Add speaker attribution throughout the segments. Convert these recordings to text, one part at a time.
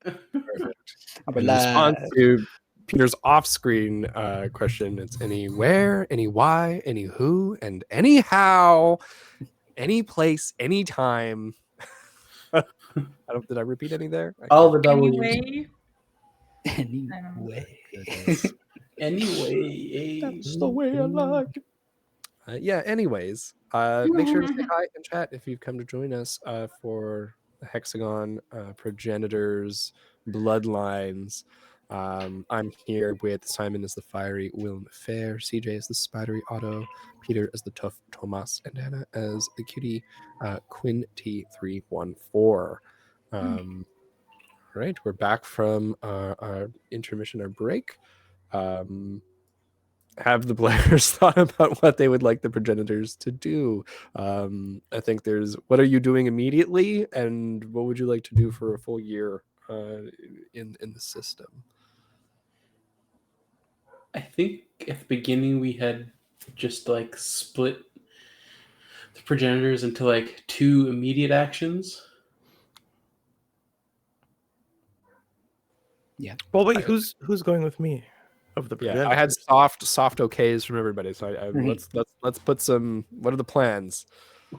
Speaker 1: Perfect.
Speaker 2: Aber
Speaker 1: In response to Peter's off-screen question, it's anywhere, any why, any who, and anyhow, any place, any time. Did I repeat any there?
Speaker 3: All the W's.
Speaker 2: Anyway.
Speaker 3: Anyway.
Speaker 2: That's the way I like it.
Speaker 1: Yeah, anyways, make sure to say hi in chat if you've come to join us for the Hexagon Progenitors Bloodlines. I'm here with Simon as the fiery Willem Fair, CJ as the spidery Otto, Peter as the tough Tomas, and Hannah as the cutie Quinn T314. All right, we're back from our intermission, our break. Have the players thought about what they would like the progenitors to do? I think there's what are you doing immediately, and what would you like to do for a full year in the system?
Speaker 3: I think at the beginning we had just like split the progenitors into like 2 immediate actions.
Speaker 2: Yeah.
Speaker 4: Well, wait, who's going with me? Of the
Speaker 1: Yeah, I had soft okays from everybody, so let's put some. What are the plans?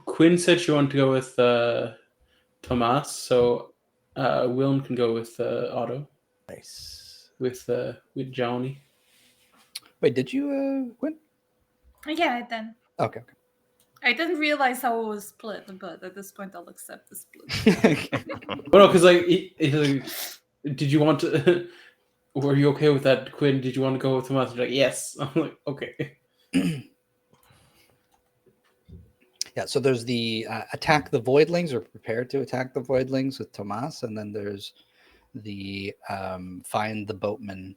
Speaker 3: Quinn said she wanted to go with Tomas, so Willem can go with Otto.
Speaker 4: Nice.
Speaker 3: With Johnny.
Speaker 2: Wait, did you win?
Speaker 5: Yeah, I did.
Speaker 2: Okay.
Speaker 5: I didn't realize how it was split, but at this point I'll accept the split.
Speaker 3: Well, no, because like, did you want to? Were you okay with that, Quinn? Did you want to go with Tomas? Like, yes. I'm like, okay.
Speaker 2: Yeah, so there's the attack the voidlings, or prepare to attack the voidlings with Tomas, and then there's the find the boatman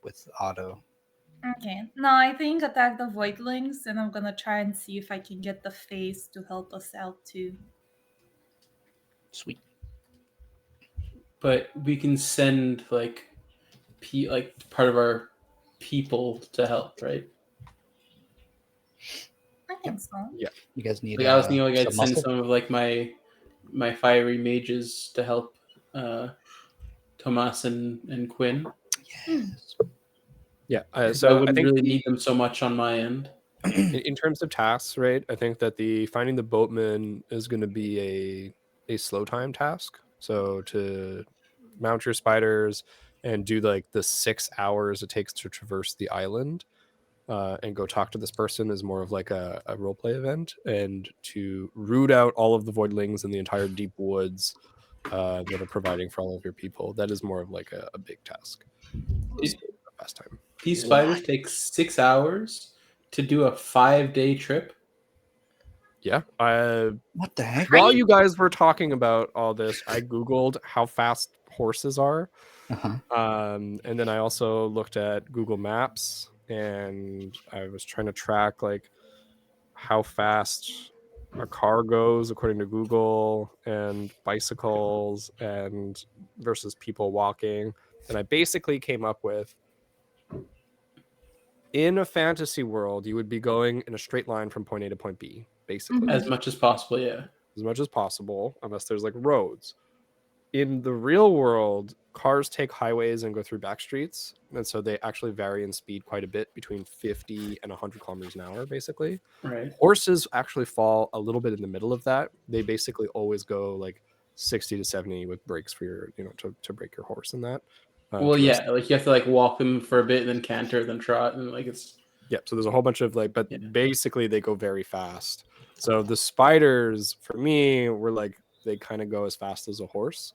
Speaker 2: with Otto.
Speaker 5: Okay. No, I think attack the voidlings, and I'm gonna try and see if I can get the face to help us out too.
Speaker 2: Sweet.
Speaker 3: But we can send like part of our people to help, right?
Speaker 5: I think so.
Speaker 1: Yeah.
Speaker 2: You guys need.
Speaker 3: Like I was thinking, like I'd
Speaker 2: some
Speaker 3: send
Speaker 2: muscle?
Speaker 3: some of like my fiery mages to help Tomas and Quinn.
Speaker 2: Yes.
Speaker 1: Yeah.
Speaker 3: So I
Speaker 1: So I
Speaker 3: wouldn't
Speaker 1: think
Speaker 3: really need them so much on my end.
Speaker 1: in terms of tasks, right? I think that the finding the boatman is going to be a slow time task. So to mount your spiders and do like the 6 hours it takes to traverse the island and go talk to this person is more of like a role play event, and to root out all of the voidlings in the entire deep woods that are providing for all of your people. That is more of like a big task. Last time.
Speaker 3: These spiders take 6 hours to do a 5-day trip.
Speaker 1: Yeah.
Speaker 2: What the heck?
Speaker 1: While you guys were talking about all this, I Googled how fast horses are. And then I also looked at Google Maps, and I was trying to track like how fast a car goes according to Google, and bicycles and versus people walking. And I basically came up with, in a fantasy world, you would be going in a straight line from point A to point B, basically.
Speaker 3: As much as possible, yeah.
Speaker 1: As much as possible, unless there's like roads. In the real world, cars take highways and go through back streets, and so they actually vary in speed quite a bit, between 50 and 100 kilometers an hour, basically.
Speaker 3: Right.
Speaker 1: Horses actually fall a little bit in the middle of that. They basically always go like 60 to 70 with brakes for your, to break your horse in that.
Speaker 3: Well, yeah, like you have to like walk them for a bit, then canter, then trot, and like it's.
Speaker 1: Yeah, so there's a whole bunch of like, but basically they go very fast. So the spiders, for me, were like, they kind of go as fast as a horse,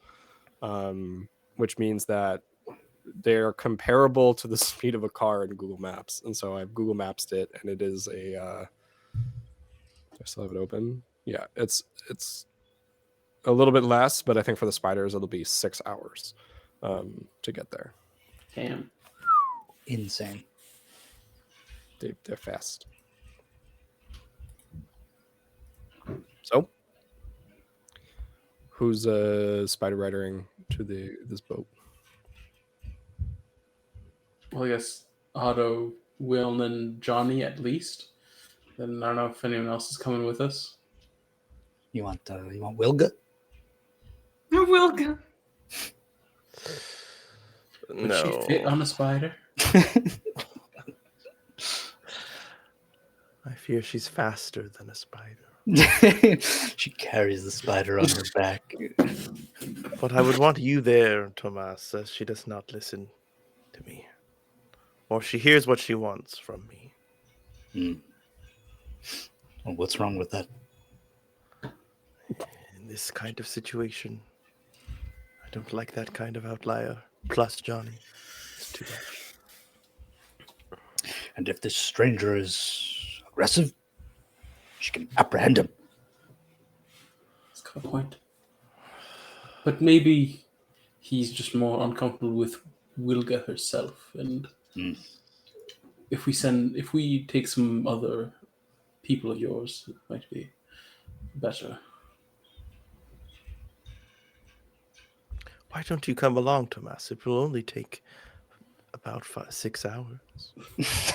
Speaker 1: which means that they're comparable to the speed of a car in Google Maps. And so I've Google Mapped it, and it is I still have it open. Yeah, it's a little bit less, but I think for the spiders, it'll be 6 hours to get there.
Speaker 3: Damn.
Speaker 2: Insane.
Speaker 1: They're fast. So, who's spider riding to this boat?
Speaker 3: Well, I guess Otto, Will, and Johnny at least. Then I don't know if anyone else is coming with us.
Speaker 2: You want Wilga?
Speaker 5: Wilga.
Speaker 3: Would she fit on a spider?
Speaker 4: I fear she's faster than a spider.
Speaker 2: She carries the spider on her back.
Speaker 4: But I would want you there, Tomas, as she does not listen to me. Or she hears what she wants from me.
Speaker 2: Well, what's wrong with that?
Speaker 4: In this kind of situation, I don't like that kind of outlier. Plus, Johnny, it's too much.
Speaker 2: And if this stranger is aggressive, she can apprehend him.
Speaker 3: That's a good point. But maybe he's just more uncomfortable with Wilga herself, and if we take some other people of yours, it might be better.
Speaker 4: Why don't you come along, Tomas? It will only take about 6 hours.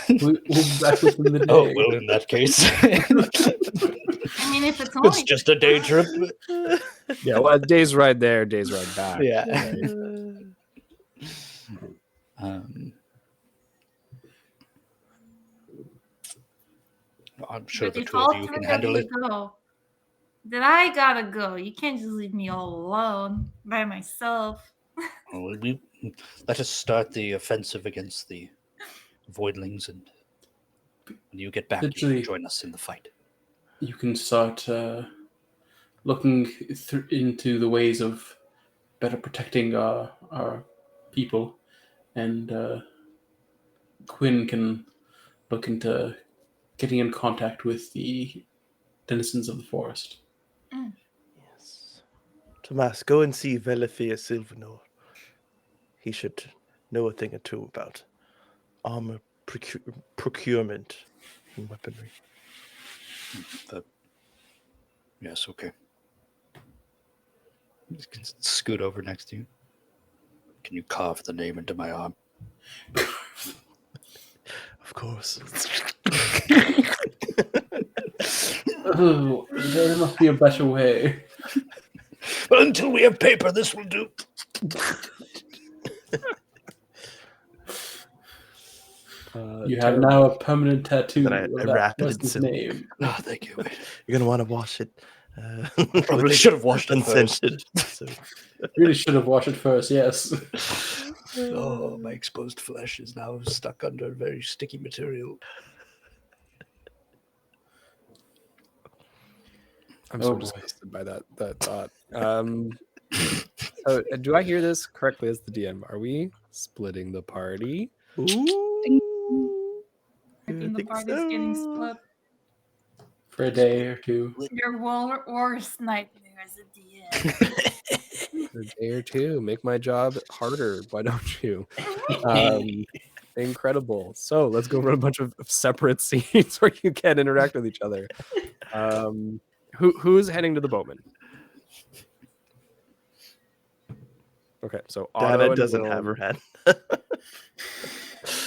Speaker 3: We'll back within the day.
Speaker 2: Oh, well, in that case.
Speaker 5: I mean, if it's only
Speaker 2: It's just a day trip.
Speaker 1: Yeah, well, days right there, days right back.
Speaker 2: Yeah.
Speaker 1: Right?
Speaker 2: I'm sure
Speaker 5: but
Speaker 2: the
Speaker 5: if
Speaker 2: two of
Speaker 5: all
Speaker 2: you
Speaker 5: three
Speaker 2: can
Speaker 5: of
Speaker 2: handle
Speaker 5: you
Speaker 2: it.
Speaker 5: go, then I gotta go. You can't just leave me all alone by myself.
Speaker 2: Well, let us start the offensive against the voidlings, and when you get back, you
Speaker 3: Literally.
Speaker 2: can join us in the fight.
Speaker 3: You can start looking into the ways of better protecting our people, and Quinn can look into getting in contact with the denizens of the forest.
Speaker 4: Yes. Tomas, go and see Velethia Silvanor. He should know a thing or two about armor procurement and weaponry.
Speaker 2: Yes, okay. Just can scoot over next to you. Can you carve the name into my arm?
Speaker 4: Of course.
Speaker 3: Oh, there must be a better way.
Speaker 2: Well, until we have paper, this will do.
Speaker 3: You have now a permanent tattoo
Speaker 4: Then I
Speaker 3: of that
Speaker 4: wrap it in
Speaker 3: person's
Speaker 4: silk.
Speaker 3: name.
Speaker 2: Oh, thank you.
Speaker 4: You're gonna want to wash it.
Speaker 2: Probably should have washed it first.
Speaker 4: unscented. So.
Speaker 3: Really should have washed it first, yes.
Speaker 2: Oh, my exposed flesh is now stuck under very sticky material.
Speaker 1: I'm
Speaker 3: Oh,
Speaker 1: so
Speaker 3: boy.
Speaker 1: disgusted by that thought. So, do I hear this correctly as the DM? Are we splitting the party?
Speaker 4: Ooh.
Speaker 5: I think the party's getting split.
Speaker 3: For a day or two.
Speaker 5: Your worst nightmare as a DM.
Speaker 1: For a day or two, make my job harder. Why don't you? Incredible. So let's go run a bunch of separate scenes where you can interact with each other. Who's heading to the boatman? Okay, so Otto
Speaker 4: Dana
Speaker 1: and
Speaker 4: doesn't
Speaker 1: Will-
Speaker 4: have her head.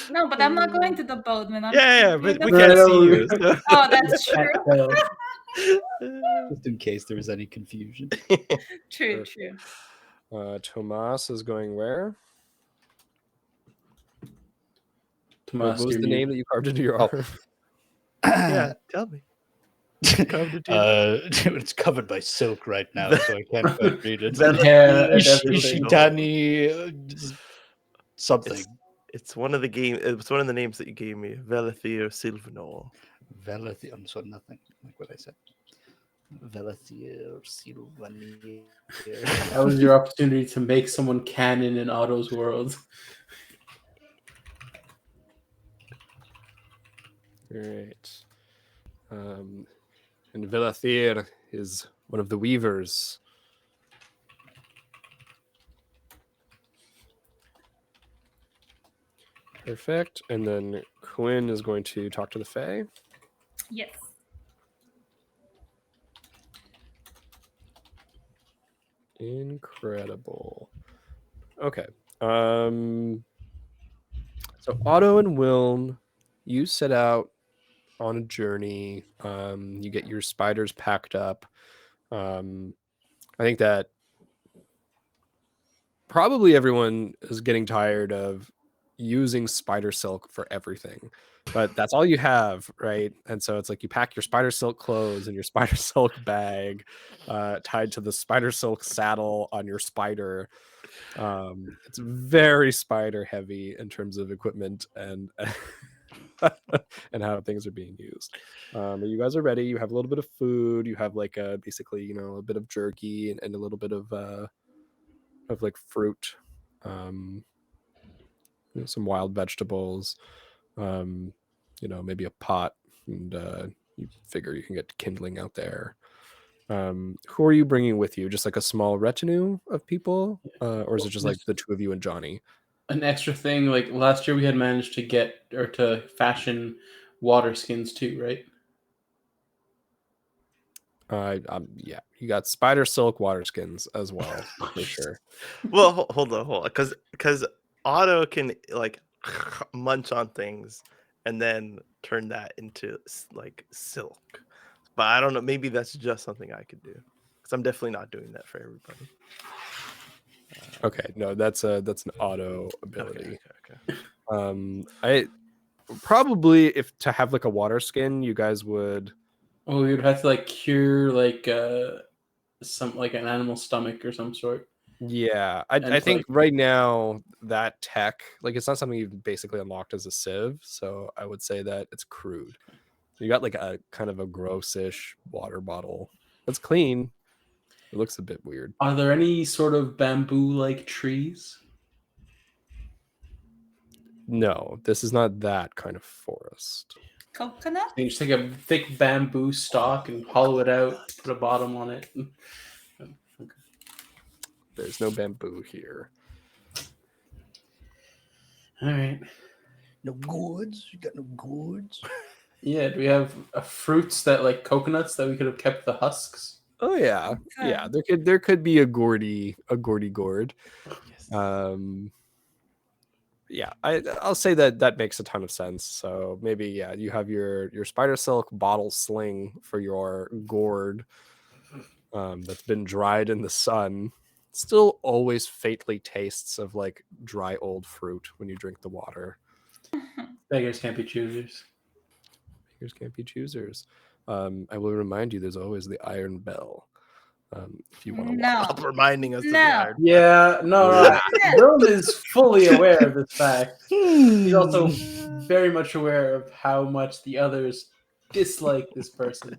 Speaker 5: No, but I'm not going to the boatman. I'm
Speaker 4: Yeah,
Speaker 5: doing
Speaker 4: but we
Speaker 5: the-
Speaker 4: can't see you. so-
Speaker 5: Oh, that's true.
Speaker 2: Just in case there was any confusion.
Speaker 5: True, true.
Speaker 1: Tomas is going where?
Speaker 3: Tomas,
Speaker 1: What was
Speaker 3: your
Speaker 1: the
Speaker 3: new-
Speaker 1: name that you carved into your
Speaker 2: Oh.
Speaker 1: arm?
Speaker 4: Yeah, tell me. Carved it in.
Speaker 2: It's covered by silk right now, so I can't quite read it.
Speaker 3: That hair and everything.
Speaker 2: Ishitani something.
Speaker 4: It's one of the game. It's one of the names that you gave me. Velethir Silvanor.
Speaker 2: Velathier, so nothing like what I said. Velathier, Silvanier.
Speaker 3: That was your opportunity to make someone canon in Otto's world.
Speaker 1: Great. And Villathir is one of the weavers. Perfect. And then Quinn is going to talk to the Fae.
Speaker 5: Yes.
Speaker 1: Incredible. Okay. So Otto and Wilm, you set out on a journey. You get your spiders packed up. I think that probably everyone is getting tired of using spider silk for everything, but that's all you have, right? And so it's like you pack your spider silk clothes in your spider silk bag, tied to the spider silk saddle on your spider. It's very spider heavy in terms of equipment and and how things are being used. But you guys are ready. You have a little bit of food. You have like basically, a bit of jerky and a little bit of like fruit, some wild vegetables, maybe a pot, and you figure you can get kindling out there. Who are you bringing with you? Just like a small retinue of people, or is it just like the two of you and Johnny?
Speaker 3: An extra thing, like last year we had managed to get or to fashion water skins too, right?
Speaker 1: Yeah, you got spider silk water skins as well, for sure.
Speaker 4: Well, hold on, because Otto can like munch on things and then turn that into like silk. But I don't know. Maybe that's just something I could do because I'm definitely not doing that for everybody.
Speaker 1: Okay, no, that's an auto ability.
Speaker 4: Okay.
Speaker 1: I probably, if to have like a water skin, you guys would.
Speaker 3: Oh, we would have to like cure like some like an animal stomach or some sort.
Speaker 1: Yeah,
Speaker 3: And
Speaker 1: I think
Speaker 3: like-
Speaker 1: right now that tech, like, it's not something you've basically unlocked as a civ, so I would say that it's crude. You got like a kind of a grossish water bottle. It's clean. It looks a bit weird.
Speaker 3: Are there any sort of bamboo-like trees?
Speaker 1: No, this is not that kind of forest.
Speaker 5: Coconut?
Speaker 3: You just take a thick bamboo stalk and hollow it out, put a bottom on it.
Speaker 1: There's no bamboo here.
Speaker 3: All right.
Speaker 2: No goods. You got no goods.
Speaker 3: Yeah, do we have fruits that like coconuts that we could have kept the husks?
Speaker 1: Oh yeah, yeah. There could be a gourdy gourd.
Speaker 4: Yes.
Speaker 1: Yeah, I'll say that makes a ton of sense. So maybe you have your spider silk bottle sling for your gourd, that's been dried in the sun. Still always faintly tastes of like dry old fruit when you drink the water.
Speaker 3: Beggars can't be choosers.
Speaker 1: Beggars can't be choosers. I will remind you, there's always the iron bell. If you want to
Speaker 5: No.
Speaker 4: Stop reminding us of the
Speaker 5: No.
Speaker 4: iron.
Speaker 3: Yeah, no. Rome is fully aware of this fact. He's also very much aware of how much the others dislike this person.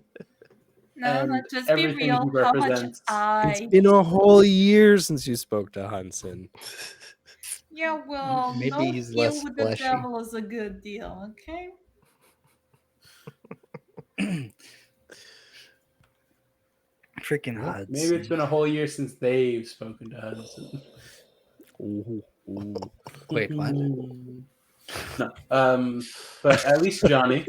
Speaker 5: No,
Speaker 3: And
Speaker 5: just be
Speaker 3: everything
Speaker 5: real.
Speaker 3: he
Speaker 5: How much
Speaker 3: represents.
Speaker 1: It's been a whole year since you spoke to Hansen.
Speaker 5: Yeah, well,
Speaker 2: Maybe
Speaker 5: no
Speaker 2: he's
Speaker 5: deal
Speaker 2: less
Speaker 5: with the
Speaker 2: fleshy.
Speaker 5: devil is a good deal, okay?
Speaker 2: Freaking
Speaker 3: Well,
Speaker 2: Hudson.
Speaker 3: maybe it's been a whole year since they've spoken to Hudson.
Speaker 2: Wait, what?
Speaker 3: No, but at least Johnny.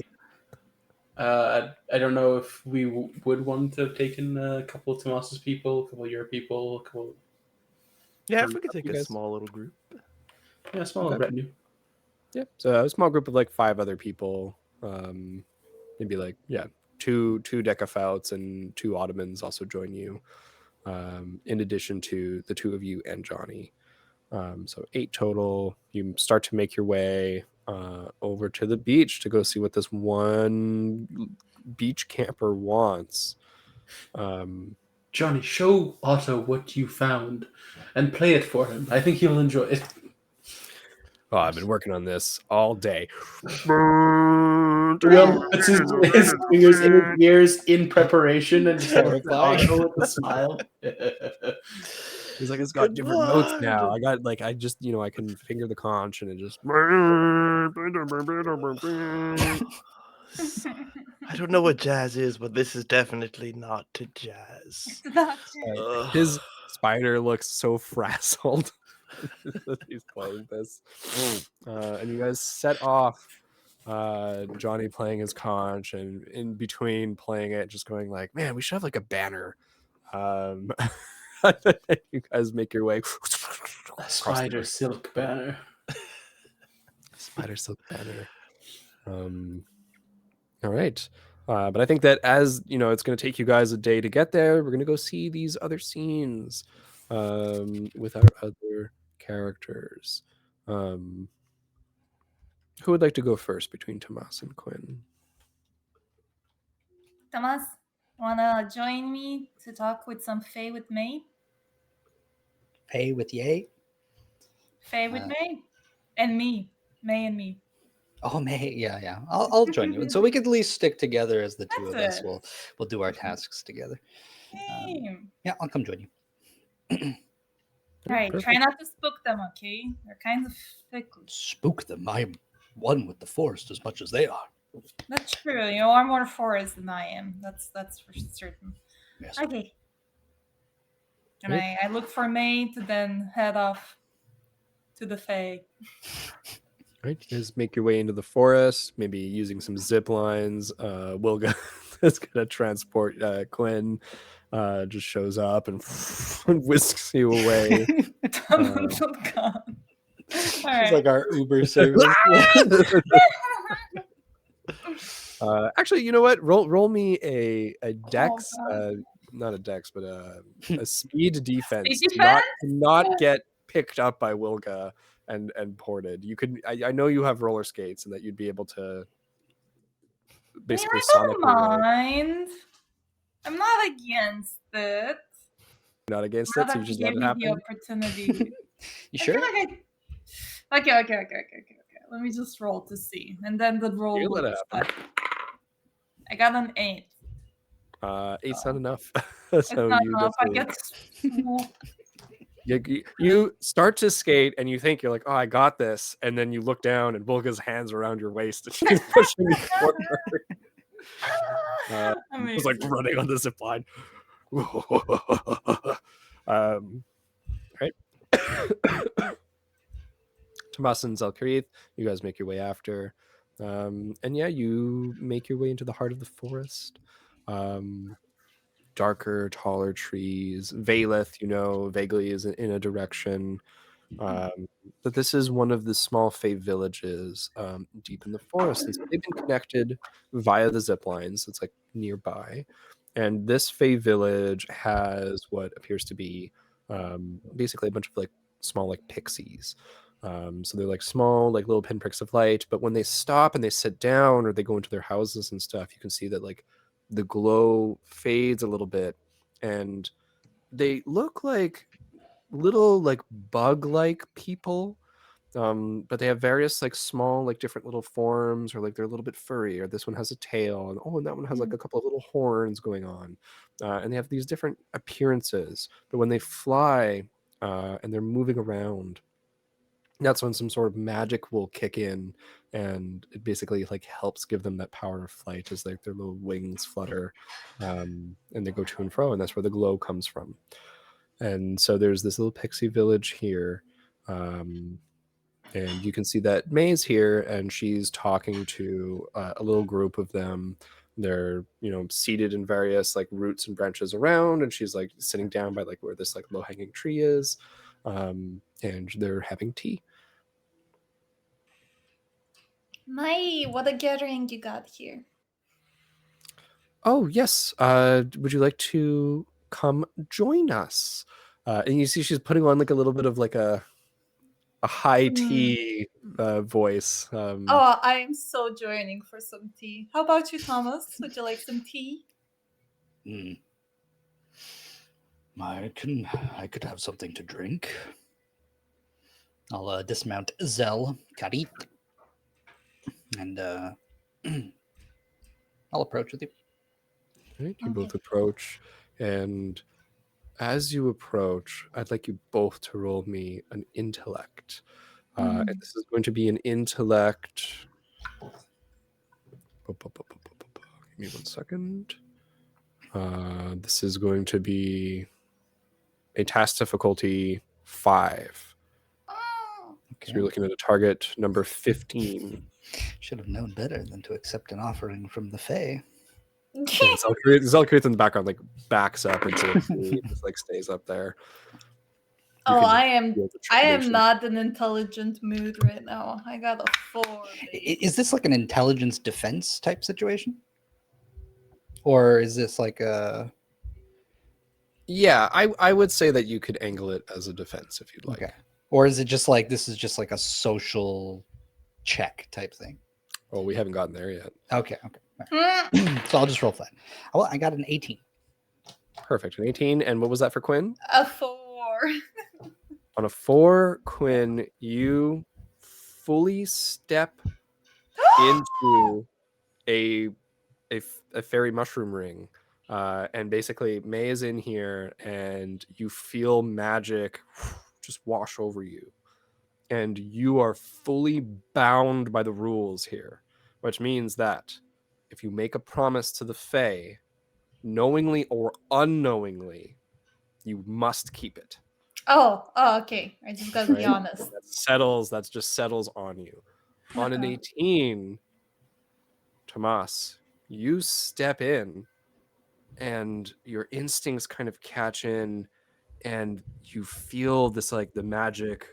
Speaker 3: I don't know if we would want to have taken a couple of Tomas's people, a couple of your people, a couple.
Speaker 4: Yeah, if we could take
Speaker 1: You
Speaker 4: a
Speaker 1: guys-
Speaker 4: small little group.
Speaker 3: Yeah, small
Speaker 1: Okay.
Speaker 3: retinue.
Speaker 1: Yeah, so a small group of like 5 other people. Maybe like two decafouts and 2 Ottomans also join you. In addition to the 2 of you and Johnny. So 8 total. You start to make your way over to the beach to go see what this one beach camper wants.
Speaker 3: Johnny, show Otto what you found and play it for him. I think he'll enjoy it.
Speaker 1: Oh, I've been working on this all day.
Speaker 3: Puts his fingers in his ears in preparation and just
Speaker 2: Horrifying.
Speaker 3: Otto with a smile.
Speaker 1: He's like, it's got
Speaker 4: Good
Speaker 1: different notes now.
Speaker 4: lord.
Speaker 1: I got like, I just, I can finger the conch and it just.
Speaker 4: I don't know what jazz is, but this is definitely not to jazz.
Speaker 5: It's not
Speaker 1: His spider looks so frazzled that he's playing this. And you guys set off. Johnny playing his conch, and in between playing it, just going like, man, we should have like a banner. You guys make your way.
Speaker 3: A spider silk banner.
Speaker 1: Spider silk banner. All right. But I think that as it's going to take you guys a day to get there, we're going to go see these other scenes. with our other characters. Who would like to go first between Tomas and Quinn?
Speaker 5: Thomas, wanna join me to talk with some Fae with May?
Speaker 2: Pay with yay.
Speaker 5: Fae with May? And me. May and me.
Speaker 2: Oh, May, yeah. I'll join you. And so we could at least stick together as the two of
Speaker 5: That's
Speaker 2: us.
Speaker 5: it.
Speaker 2: We'll do our tasks together.
Speaker 5: Hey.
Speaker 2: Yeah, I'll come join you.
Speaker 5: All right, try
Speaker 1: Perfect.
Speaker 5: not to spook them, okay? They're kind of fickle.
Speaker 2: Spook them. I am one with the forest as much as they are.
Speaker 5: That's true. You are more forest than I am. That's for certain.
Speaker 2: Yes.
Speaker 5: Okay. And
Speaker 1: Right.
Speaker 5: I look for May to then head off to the Fae.
Speaker 1: Right, you guys make your way into the forest, maybe using some zip lines. Wilga is gonna transport Quinn. Just shows up and whisks you away.
Speaker 5: Tunnels of God. All
Speaker 2: She's
Speaker 5: right.
Speaker 2: like our Uber service.
Speaker 1: Actually, you know what? Roll me a dex,
Speaker 5: God.
Speaker 1: not a dex, but a speed defense,
Speaker 5: Speed
Speaker 1: to not get picked up by Wilga and ported. You could. I know you have roller skates and that you'd be able to basically
Speaker 5: I
Speaker 1: sonic
Speaker 5: don't
Speaker 1: your way.
Speaker 5: mind. I'm not against it.
Speaker 1: Not against
Speaker 5: Now
Speaker 1: it, so
Speaker 5: that
Speaker 1: you
Speaker 5: you
Speaker 1: just
Speaker 5: gave
Speaker 1: let it
Speaker 5: me the
Speaker 1: happen.
Speaker 5: opportunity.
Speaker 2: You
Speaker 5: I
Speaker 2: sure?
Speaker 5: feel like Okay. Let me just roll to see. And then the roll
Speaker 1: You
Speaker 5: will
Speaker 1: let it happen.
Speaker 5: decide. I got an 8.
Speaker 1: Eight's not enough.
Speaker 5: It's
Speaker 1: So
Speaker 5: not
Speaker 1: you
Speaker 5: enough. I
Speaker 1: definitely-
Speaker 5: get
Speaker 1: you start to skate and you think you're like, oh, I got this, and then you look down and Volga's hands around your waist and she's pushing you forward. Just like
Speaker 5: Amazing.
Speaker 1: running on the zip line. Right. Tomas and Zelkarith, you guys make your way after. And yeah, you make your way into the heart of the forest. Darker, taller trees. Valeth, vaguely is in a direction. But this is one of the small Fae villages deep in the forest. And so they've been connected via the zip lines. It's like nearby. And this Fae village has what appears to be basically a bunch of like small like pixies. So they're like small, like little pinpricks of light. But when they stop and they sit down or they go into their houses and stuff, you can see that like the glow fades a little bit. And they look like little like bug-like people, but they have various like small like different little forms, or like they're a little bit furry, or this one has a tail, and that one has like a couple of little horns going on, and they have these different appearances. But when they fly and they're moving around, that's when some sort of magic will kick in, and it basically like helps give them that power of flight as like their little wings flutter, and they go to and fro, and that's where the glow comes from. And so there's this little pixie village here. And you can see that May's here and she's talking to a little group of them. They're, seated in various like roots and branches around. And she's like sitting down by like where this like low hanging tree is. And they're having tea.
Speaker 5: My, what a gathering you got here.
Speaker 1: Oh, yes. Would you like to come join us? And you see she's putting on like a little bit of like a high tea voice.
Speaker 5: Oh, I am so joining for some tea. How about you, Thomas? Would you like some tea?
Speaker 2: I could have something to drink. I'll dismount Zelkarith, and I'll approach with you.
Speaker 1: Right, you both approach, and as you approach, I'd like you both to roll me an intellect. And this is going to be an intellect. Give me 1 second. This is going to be a task difficulty 5. So you're looking at a target number 15.
Speaker 2: Should have known better than to accept an offering from the Fae.
Speaker 1: And Zelkarith in the background like backs up into a tree, just like stays up there.
Speaker 5: Oh, I am not in intelligent mood right now. I got a 4. Baby.
Speaker 2: Is this like an intelligence defense type situation? Or is this like a...
Speaker 1: Yeah, I would say that you could angle it as a defense if you'd like.
Speaker 2: Okay. Or is it just like this is just like a social check type thing?
Speaker 1: Oh, we haven't gotten there yet.
Speaker 2: Okay. So I'll just roll flat. Well, I got an 18.
Speaker 1: Perfect. An 18. And what was that for Quinn?
Speaker 5: A 4.
Speaker 1: On a 4, Quinn, you fully step into a fairy mushroom ring. And basically, May is in here, and you feel magic just wash over you. And you are fully bound by the rules here, which means that if you make a promise to the Fae, knowingly or unknowingly, you must keep it.
Speaker 5: Oh, okay. I just gotta be honest.
Speaker 1: That just settles on you. On an 18, Tomas, you step in and your instincts kind of catch in, and you feel this like the magic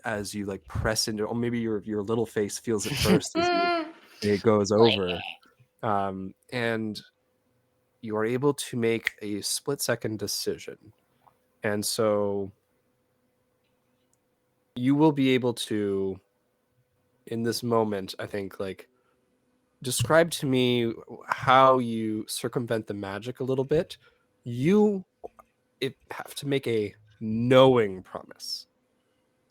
Speaker 1: as you like press into, or maybe your little face feels it first as it goes over. And you are able to make a split-second decision. And so you will be able to, in this moment, I think, like, describe to me how you circumvent the magic a little bit. You have to make a knowing promise.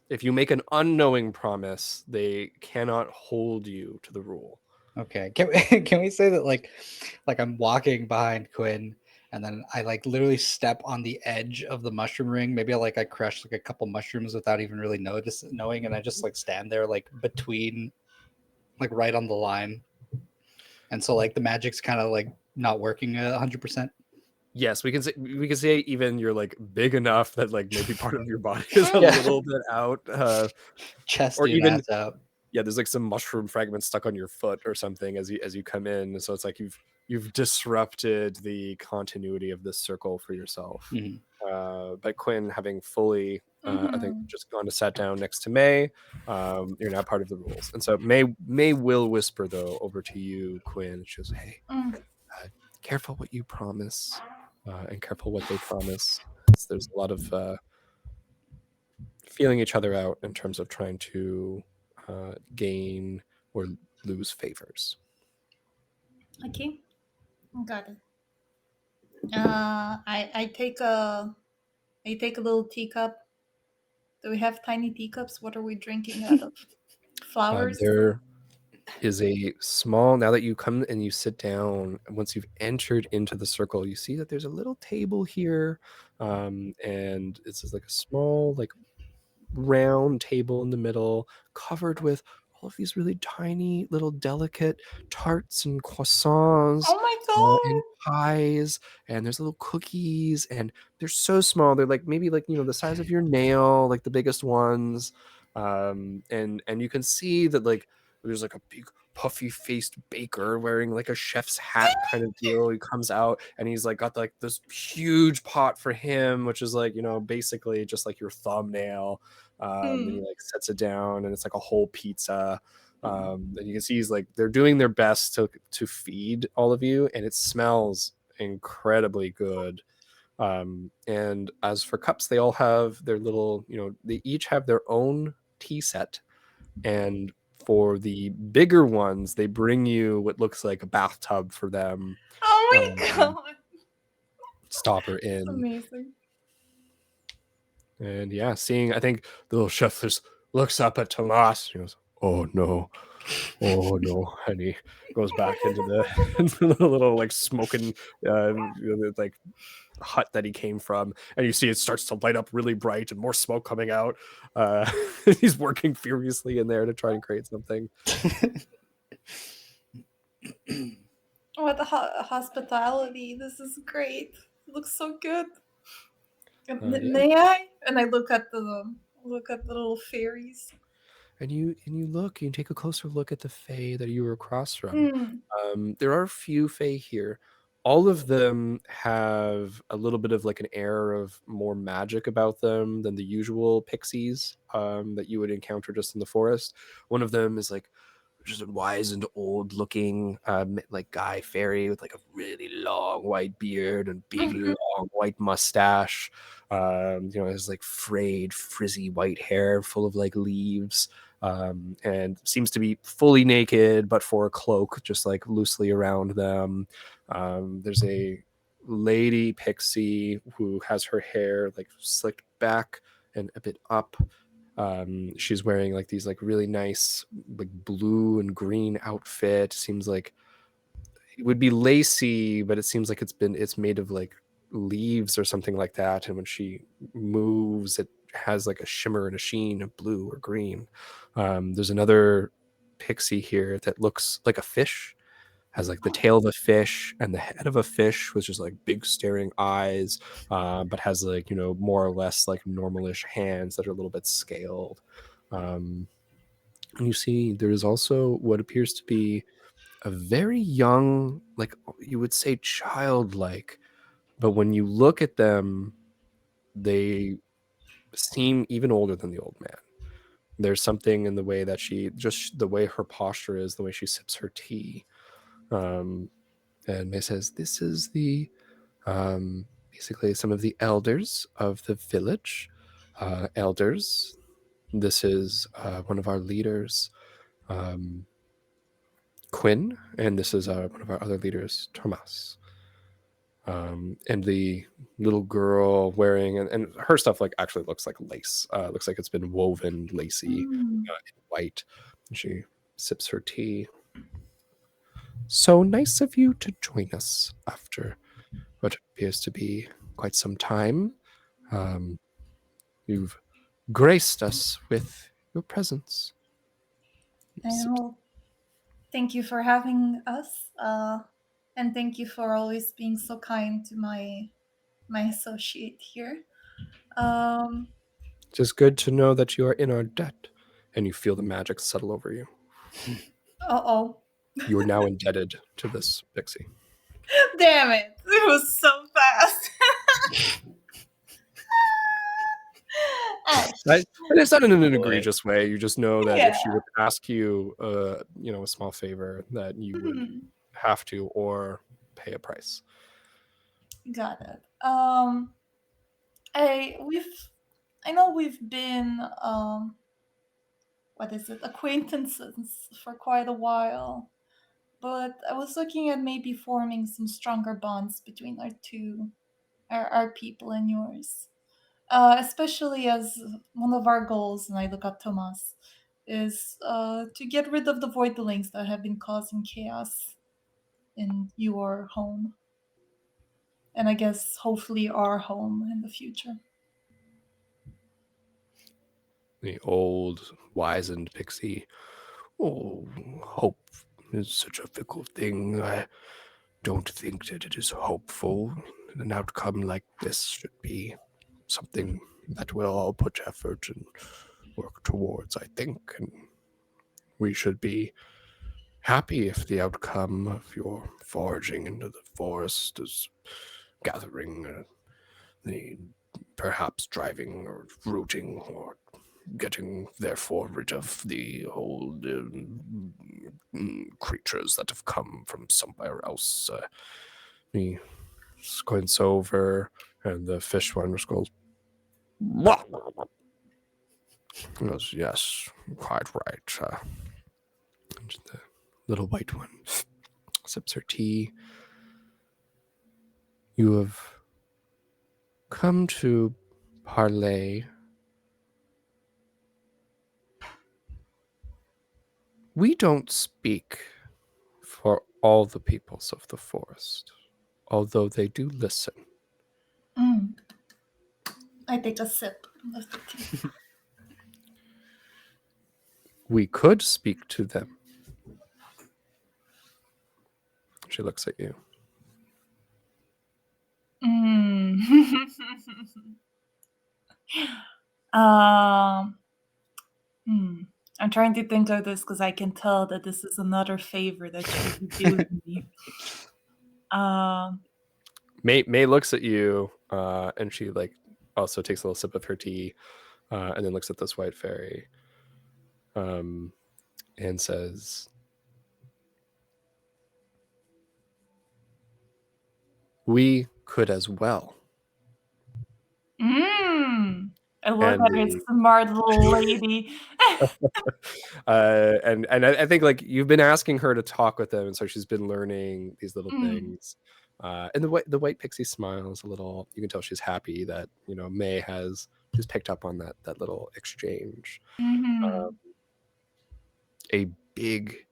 Speaker 1: If you make an unknowing promise, they cannot hold you to the rule.
Speaker 2: Okay. Can we say that like I'm walking behind Quinn, and then I like literally step on the edge of the mushroom ring. Maybe I crush like a couple mushrooms without even really knowing, and I just like stand there like between, like right on the line. And so like the magic's kind of like not working 100%.
Speaker 1: Yes, we can say even you're like big enough that like maybe part of your body is a little bit out,
Speaker 2: chest
Speaker 1: or even
Speaker 2: ass out.
Speaker 1: Yeah, there's like some mushroom fragments stuck on your foot or something as you come in. So it's like you've disrupted the continuity of this circle for yourself. But Quinn, having fully, I think, just gone to sat down next to May, you're now part of the rules. And so May will whisper though over to you, Quinn. She goes, "Hey, careful what you promise, and careful what they promise. There's a lot of feeling each other out in terms of trying to gain or lose favors."
Speaker 5: Okay, got it. I take a little teacup. Do we have tiny teacups? What are we drinking out of? Flowers?
Speaker 1: There is a small, now that you come and you sit down, once you've entered into the circle, you see that there's a little table here, and it's just like a small, like, round table in the middle, covered with all of these really tiny little delicate tarts and croissants,
Speaker 5: Oh my god!
Speaker 1: and pies, and there's little cookies, and they're so small. They're like maybe like, the size of your nail, like the biggest ones. And you can see that like there's like a big puffy faced baker wearing like a chef's hat kind of deal. He comes out and he's like got like this huge pot for him, which is like, basically just like your thumbnail. And he like sets it down, and it's like a whole pizza. And you can see he's like, they're doing their best to feed all of you, and it smells incredibly good. And as for cups, they all have their little, they each have their own tea set. And for the bigger ones, they bring you what looks like a bathtub for them.
Speaker 5: Oh my god!
Speaker 1: Stop her in.
Speaker 5: Amazing.
Speaker 1: And yeah, I think the little chef just looks up at Tomas. He goes, "Oh no, and he goes back into the little like smoking like hut that he came from, and you see it starts to light up really bright and more smoke coming out. He's working furiously in there to try and create something.
Speaker 5: What the hospitality! This is great. It looks so good.
Speaker 1: Yeah.
Speaker 5: May I? And I look at the little fairies.
Speaker 1: And you take a closer look at the Fae that you were across from. There are a few Fae here. All of them have a little bit of like an air of more magic about them than the usual pixies that you would encounter just in the forest. One of them is like just a wise and old looking like guy fairy with like a really long white beard and big long white mustache. His like frayed frizzy white hair full of like leaves, and seems to be fully naked but for a cloak just like loosely around them. There's a lady pixie who has her hair like slicked back and a bit up. She's wearing like these like really nice like blue and green outfit. Seems like it would be lacy, but it seems like it's made of like leaves or something like that. And when she moves, it has like a shimmer and a sheen of blue or green. There's another pixie here that looks like a fish, has like the tail of a fish and the head of a fish with just like big staring eyes, but has like, more or less like normalish hands that are a little bit scaled. And you see there is also what appears to be a very young, like you would say childlike, but when you look at them, they seem even older than the old man. There's something in the way that the way her posture is, the way she sips her tea. And May says, this is the basically some of the elders of the village. Elders, this is one of our leaders, Quinn, and this is one of our other leaders, Tomas. And the little girl wearing, and her stuff like actually looks like lace. Looks like it's been woven lacy in white. And she sips her tea. So nice of you to join us after what appears to be quite some time. You've graced us with your presence.
Speaker 5: I know. Thank you for having us, and thank you for always being so kind to my associate here.
Speaker 1: Just good to know that you are in our debt, and you feel the magic settle over you.
Speaker 5: Oh,
Speaker 1: You are now indebted to this pixie.
Speaker 5: damn it! It was so fast.
Speaker 1: And it's not in an egregious way. You just know that if she
Speaker 5: Yeah.
Speaker 1: would ask you, a small favor, that you would have to or pay a price.
Speaker 5: Got it. I know we've been what is it, acquaintances for quite a while, but I was looking at maybe forming some stronger bonds between our people and yours. Especially as one of our goals, and I look at Thomas, is to get rid of the voidlings that have been causing chaos in your home, and I guess hopefully our home in the future.
Speaker 1: The old, wizened pixie. Oh, hope is such a fickle thing. I don't think that it is hopeful. An outcome like this should be something that we'll all put effort and work towards, I think. And we should be happy if the outcome of your foraging into the forest is gathering the perhaps driving or rooting or getting therefore rid of the old creatures that have come from somewhere else. He squints over, and the fish one just goes, he goes, yes, quite right. And the little white one sips her tea. You have come to parley. We don't speak for all the peoples of the forest, although they do listen.
Speaker 5: I take a sip of the tea.
Speaker 1: We could speak to them. She looks at you.
Speaker 5: um, I'm trying to think of this because I can tell that this is another favor that you would do me.
Speaker 1: May looks at you, and she like also takes a little sip of her tea, and then looks at this white fairy, and says, We could as well.
Speaker 5: I look
Speaker 1: And
Speaker 5: at her smart little lady.
Speaker 1: and I think like you've been asking her to talk with them, and so she's been learning these little
Speaker 5: Mm.
Speaker 1: things. And the white pixie smiles a little. You can tell she's happy that May has just picked up on that little exchange.
Speaker 5: Mm-hmm.
Speaker 1: A big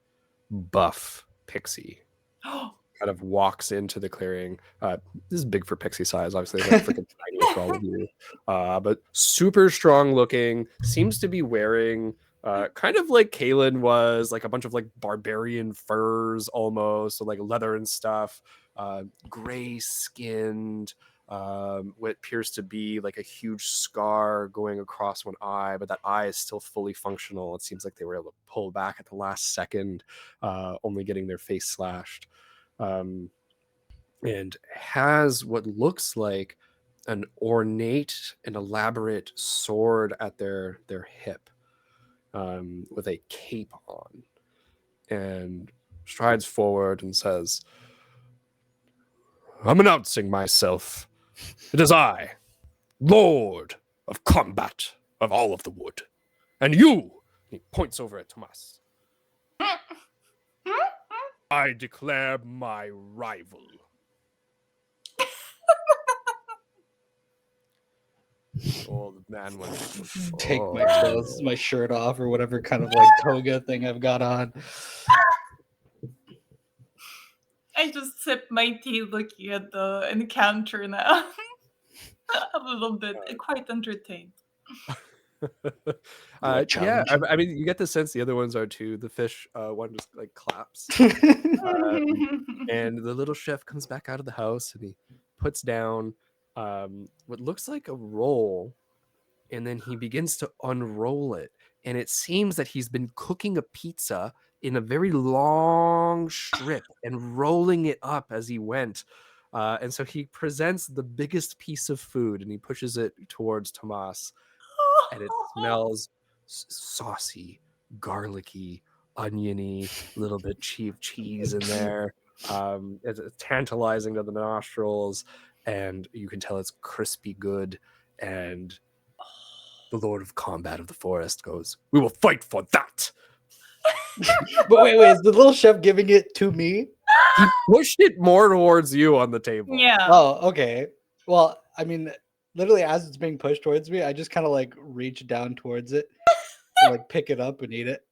Speaker 1: buff pixie kind of walks into the clearing. This is big for pixie size, obviously, like freaking tiny for all of you. But super strong looking, seems to be wearing kind of like Kaelin was, like a bunch of like barbarian furs almost, so like leather and stuff. Gray skinned, what appears to be like a huge scar going across one eye, but that eye is still fully functional. It seems like they were able to pull back at the last second, only getting their face slashed. And has what looks like an ornate and elaborate sword at their hip, with a cape on, and strides forward and says, "I'm announcing myself. It is I, Lord of Combat of all of the wood. And you," he points over at Tomas, "I declare my rival." Old man went,
Speaker 2: Take my clothes, my shirt off, or whatever kind of like toga thing I've got on.
Speaker 5: I just sip my tea looking at the encounter now. A little bit, quite entertained.
Speaker 1: Yeah, I mean, you get the sense the other ones are too. The fish one just like claps. And the little chef comes back out of the house and he puts down what looks like a roll, and then he begins to unroll it. And it seems that he's been cooking a pizza in a very long strip and rolling it up as he went. And so he presents the biggest piece of food and he pushes it towards Tomas. And it smells saucy, garlicky, oniony, a little bit cheese in there. It's tantalizing to the nostrils, and you can tell it's crispy good. And the Lord of Combat of the Forest goes, "We will fight for that."
Speaker 2: But wait, is the little chef giving it to me?
Speaker 1: He pushed it more towards you on the table.
Speaker 5: Yeah.
Speaker 2: Oh, okay. Well, I mean, literally as it's being pushed towards me, I just kind of like reach down towards it, and, like pick it up and eat it.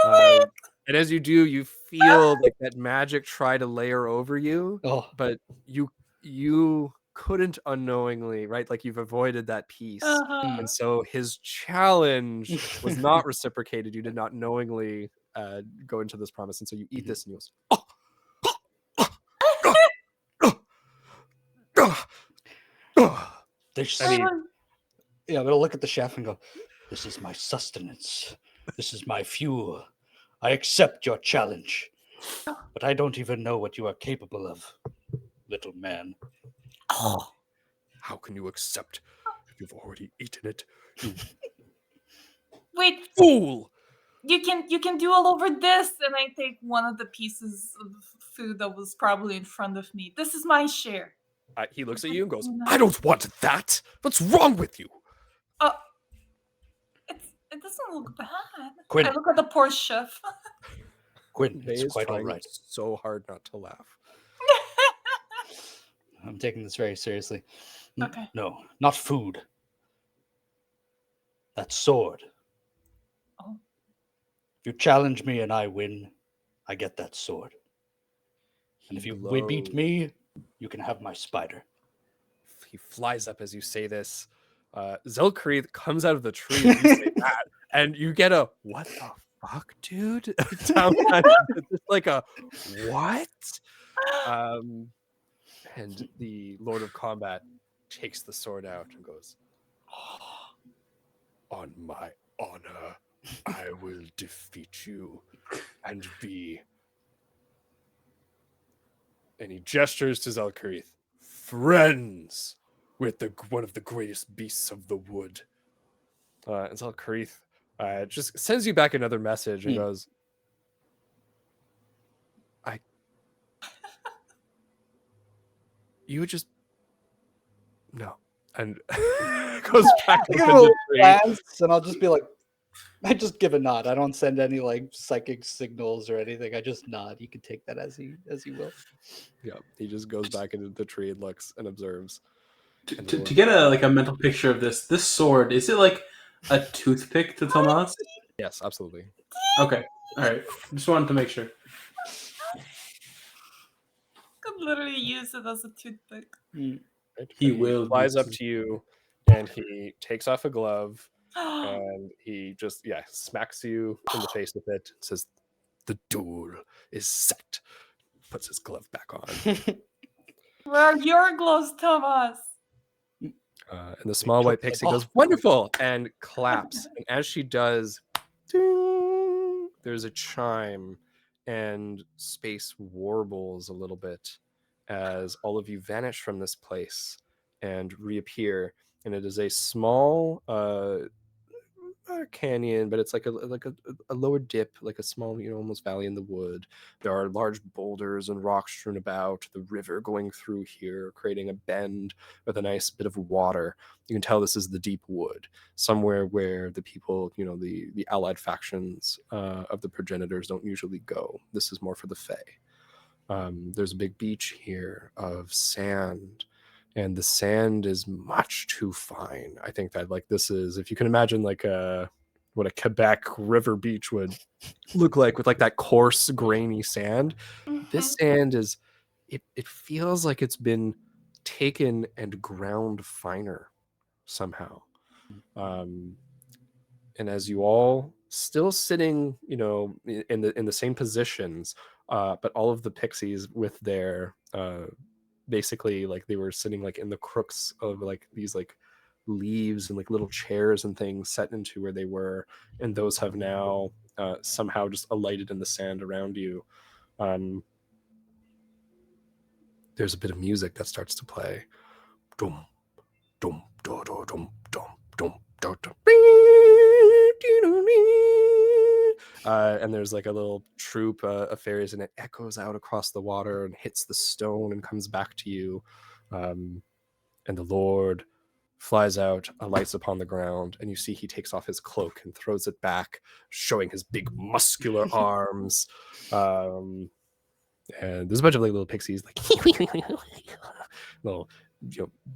Speaker 1: And as you do, you feel like that magic try to layer over you,
Speaker 2: Oh,
Speaker 1: but you couldn't unknowingly, right? Like you've avoided that piece.
Speaker 5: Uh-huh.
Speaker 1: And so his challenge was not reciprocated. You did not knowingly go into this promise. And so you eat this and you go,
Speaker 2: there's.
Speaker 1: I mean,
Speaker 2: Yeah, I'm gonna look at the chef and go, "This is my sustenance. This is my fuel. I accept your challenge, but I don't even know what you are capable of, little man."
Speaker 1: how can you accept? You've already eaten it, you
Speaker 5: Wait,
Speaker 1: fool!
Speaker 5: you can do all over this, and I take one of the pieces of food that was probably in front of me. This is my share.
Speaker 1: He looks at you and goes, "I don't want that. What's wrong with you?"
Speaker 5: It doesn't look bad.
Speaker 2: Quinn.
Speaker 5: I look at the poor chef.
Speaker 2: Quinn,
Speaker 1: May
Speaker 2: it's
Speaker 1: is
Speaker 2: quite all
Speaker 1: trying
Speaker 2: right.
Speaker 1: so hard not to laugh.
Speaker 2: I'm taking this very seriously.
Speaker 5: Okay.
Speaker 2: No, not food. That sword.
Speaker 5: Oh.
Speaker 2: If you challenge me and I win, I get that sword. And if you beat me, you can have my spider.
Speaker 1: He flies up as you say this. Zelkreath comes out of the tree as you say that, and you get a "what the fuck, dude?" Sound kind of just like a "what?" And the Lord of Combat takes the sword out and goes, "On my honor, I will defeat you and be." And he gestures to Zelkreath, "friends with one of the greatest beasts of the wood." And Zelkreath just sends you back another message and goes, you would just no, and goes back
Speaker 2: I
Speaker 1: up
Speaker 2: give
Speaker 1: in
Speaker 2: a
Speaker 1: the tree.
Speaker 2: glance, and I'll just be like, I just give a nod. I don't send any like psychic signals or anything. I just nod. You can take that as he will.
Speaker 1: Yeah, he just goes back into the tree and looks and observes. And the
Speaker 3: To
Speaker 1: Lord-
Speaker 3: get a mental picture of this sword, is it like a toothpick to Tomas?
Speaker 1: Yes, absolutely.
Speaker 3: Okay, all right. Just wanted to make sure.
Speaker 5: Could literally use it as a toothpick.
Speaker 1: Right?
Speaker 3: He
Speaker 1: And
Speaker 3: will
Speaker 1: flies
Speaker 3: use
Speaker 1: up
Speaker 3: it.
Speaker 1: to you, and he takes off a glove, and he just smacks you in the face with it. Says, "The duel is set." Puts his glove back on.
Speaker 5: Where are your gloves, Thomas?
Speaker 1: And the small
Speaker 2: took
Speaker 1: white
Speaker 2: them
Speaker 1: pixie goes,
Speaker 2: off.
Speaker 1: "Wonderful!" and claps. And as she does, ding, there's a chime, and space warbles a little bit as all of you vanish from this place and reappear. And it is a small canyon, but it's like a lower dip, like a small, almost valley in the wood. There are large boulders and rocks strewn about, the river going through here, creating a bend with a nice bit of water. You can tell this is the deep wood, somewhere where the people, the allied factions of the Progenitors don't usually go. This is more for the Fae. There's a big beach here of sand, and the sand is much too fine. I think that this is, if you can imagine what a Quebec river beach would look like, with that coarse grainy sand. This sand is, it feels like it's been taken and ground finer somehow. And as you all still sitting, in the same positions, but all of the pixies with their basically they were sitting in the crooks of these leaves and little chairs and things set into where they were, and those have now somehow just alighted in the sand around you. There's a bit of music that starts to play. Dum, dum, dum, dum, dum, dum, dum, dum, dum. And there's a little troop of fairies, and it echoes out across the water and hits the stone and comes back to you. And the Lord flies out, alights upon the ground, and you see he takes off his cloak and throws it back, showing his big muscular arms. And there's a bunch of little pixies, little,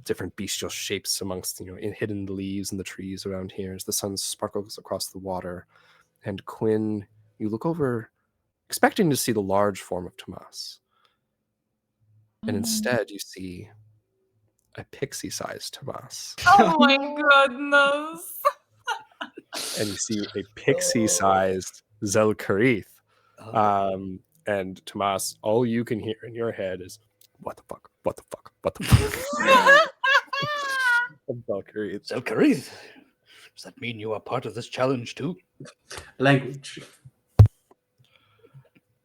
Speaker 1: different bestial shapes amongst, hidden in the leaves and the trees around here as the sun sparkles across the water. And Quinn, you look over, expecting to see the large form of Tomas. And instead you see a pixie-sized Tomas.
Speaker 5: Oh my goodness.
Speaker 1: And you see a pixie-sized Zelkarith. And Tomas, all you can hear in your head is, what the fuck, what the fuck, what the fuck. Zelkarith.
Speaker 2: Zelkarith, does that mean you are part of this challenge too?
Speaker 3: Language.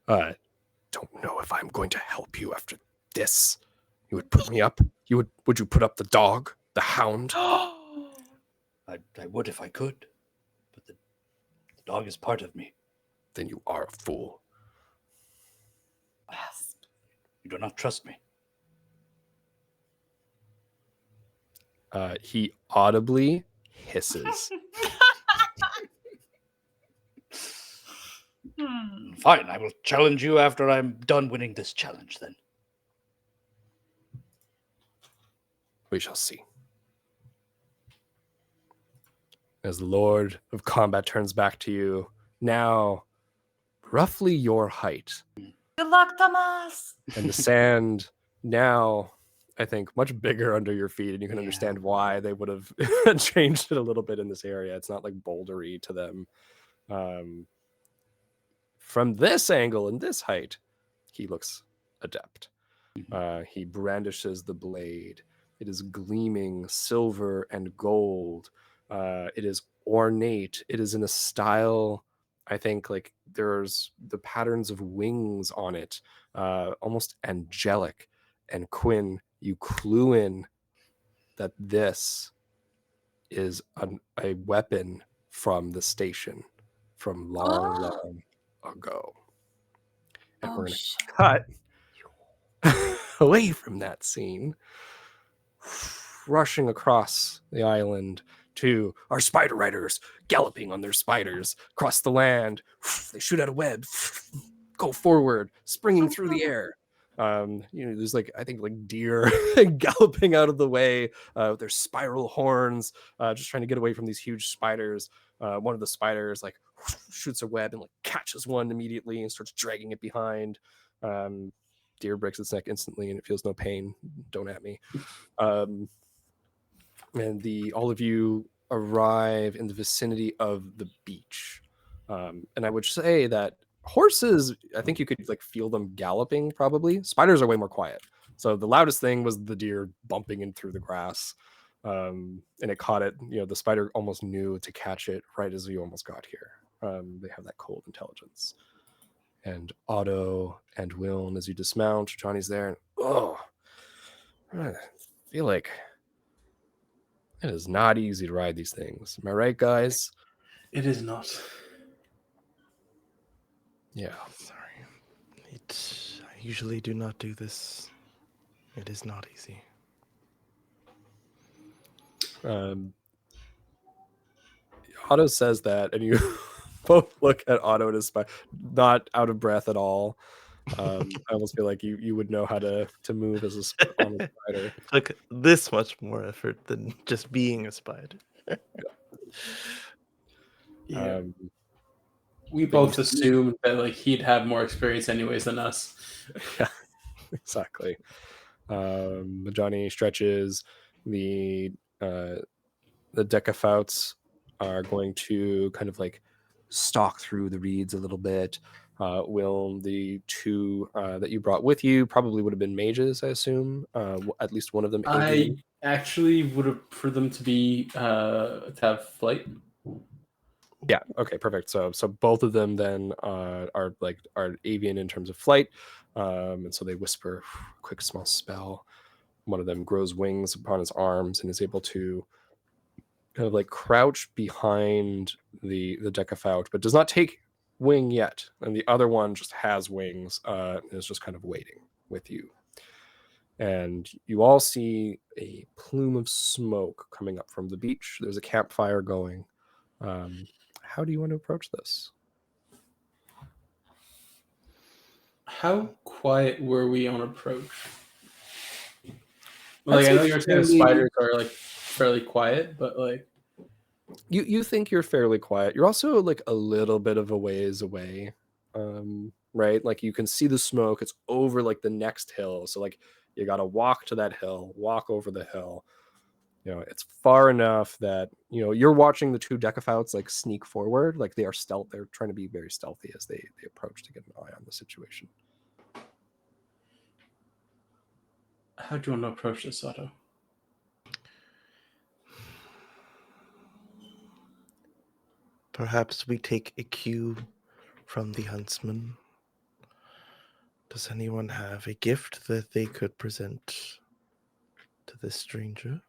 Speaker 1: I don't know if I'm going to help you after this. You would put me up? Would you put up the dog? The hound?
Speaker 2: I would if I could, but the dog is part of me.
Speaker 1: Then you are a fool.
Speaker 5: Yes.
Speaker 2: You do not trust me.
Speaker 1: He audibly hisses.
Speaker 2: Fine, I will challenge you after I'm done winning this challenge then.
Speaker 1: We shall see. As the Lord of Combat turns back to you, now roughly your height.
Speaker 5: Good luck, Thomas.
Speaker 1: And the sand now, I think, much bigger under your feet, and you can understand why they would have changed it a little bit in this area. It's not bouldery to them. From this angle and this height, he looks adept. He brandishes the blade. It is gleaming silver and gold. It is ornate. It is in a style, I think, there's the patterns of wings on it, almost angelic. And Quinn, you clue in that this is a weapon from the station from long ago. And we're going to cut away from that scene, rushing across the island to our spider riders, galloping on their spiders across the land. They shoot out a web, go forward, springing through the air. There's I think deer galloping out of the way with their spiral horns, just trying to get away from these huge spiders. One of the spiders shoots a web and catches one immediately and starts dragging it behind. Deer breaks its neck instantly and it feels no pain. Don't at me. And all of you arrive in the vicinity of the beach. And I would say that horses, I think you could feel them galloping probably. Spiders are way more quiet. So the loudest thing was the deer bumping in through the grass. And it caught it. The spider almost knew to catch it right as you almost got here. They have that cold intelligence. And Otto and Wiln, as you dismount, Johnny's there. And, I feel like it is not easy to ride these things. Am I right, guys?
Speaker 3: It is not.
Speaker 1: Yeah.
Speaker 4: Sorry. I usually do not do this. It is not easy.
Speaker 1: Otto says that, and you both look at Otto and his not out of breath at all. I almost feel like you would know how to move as a spider.
Speaker 4: Took this much more effort than just being a spider.
Speaker 3: Yeah. We both assumed that he'd have more experience anyways than us.
Speaker 1: Yeah, exactly. Johnny stretches. The decafouts are going to kind of stalk through the reeds a little bit. Will the two that you brought with you probably would have been mages, I assume. At least one of them.
Speaker 3: I actually would have for them to be to have flight.
Speaker 1: Yeah. Okay. Perfect. So both of them then are avian in terms of flight, and so they whisper a quick small spell. One of them grows wings upon his arms and is able to kind of crouch behind the decafout, but does not take wing yet. And the other one just has wings and is just kind of waiting with you. And you all see a plume of smoke coming up from the beach. There's a campfire going. How do you want to approach this?
Speaker 3: How quiet were we on approach? I know you're saying spiders are fairly quiet, but
Speaker 1: you think you're fairly quiet. You're also a little bit of a ways away, right? You can see the smoke. It's over the next hill, so you got to walk to that hill, walk over the hill. It's far enough that you're watching the two decafouts sneak forward. They are stealth. They're trying to be very stealthy as they approach to get an eye on the situation.
Speaker 3: How do you want to approach this, Otto?
Speaker 4: Perhaps we take a cue from the huntsman. Does anyone have a gift that they could present to this stranger?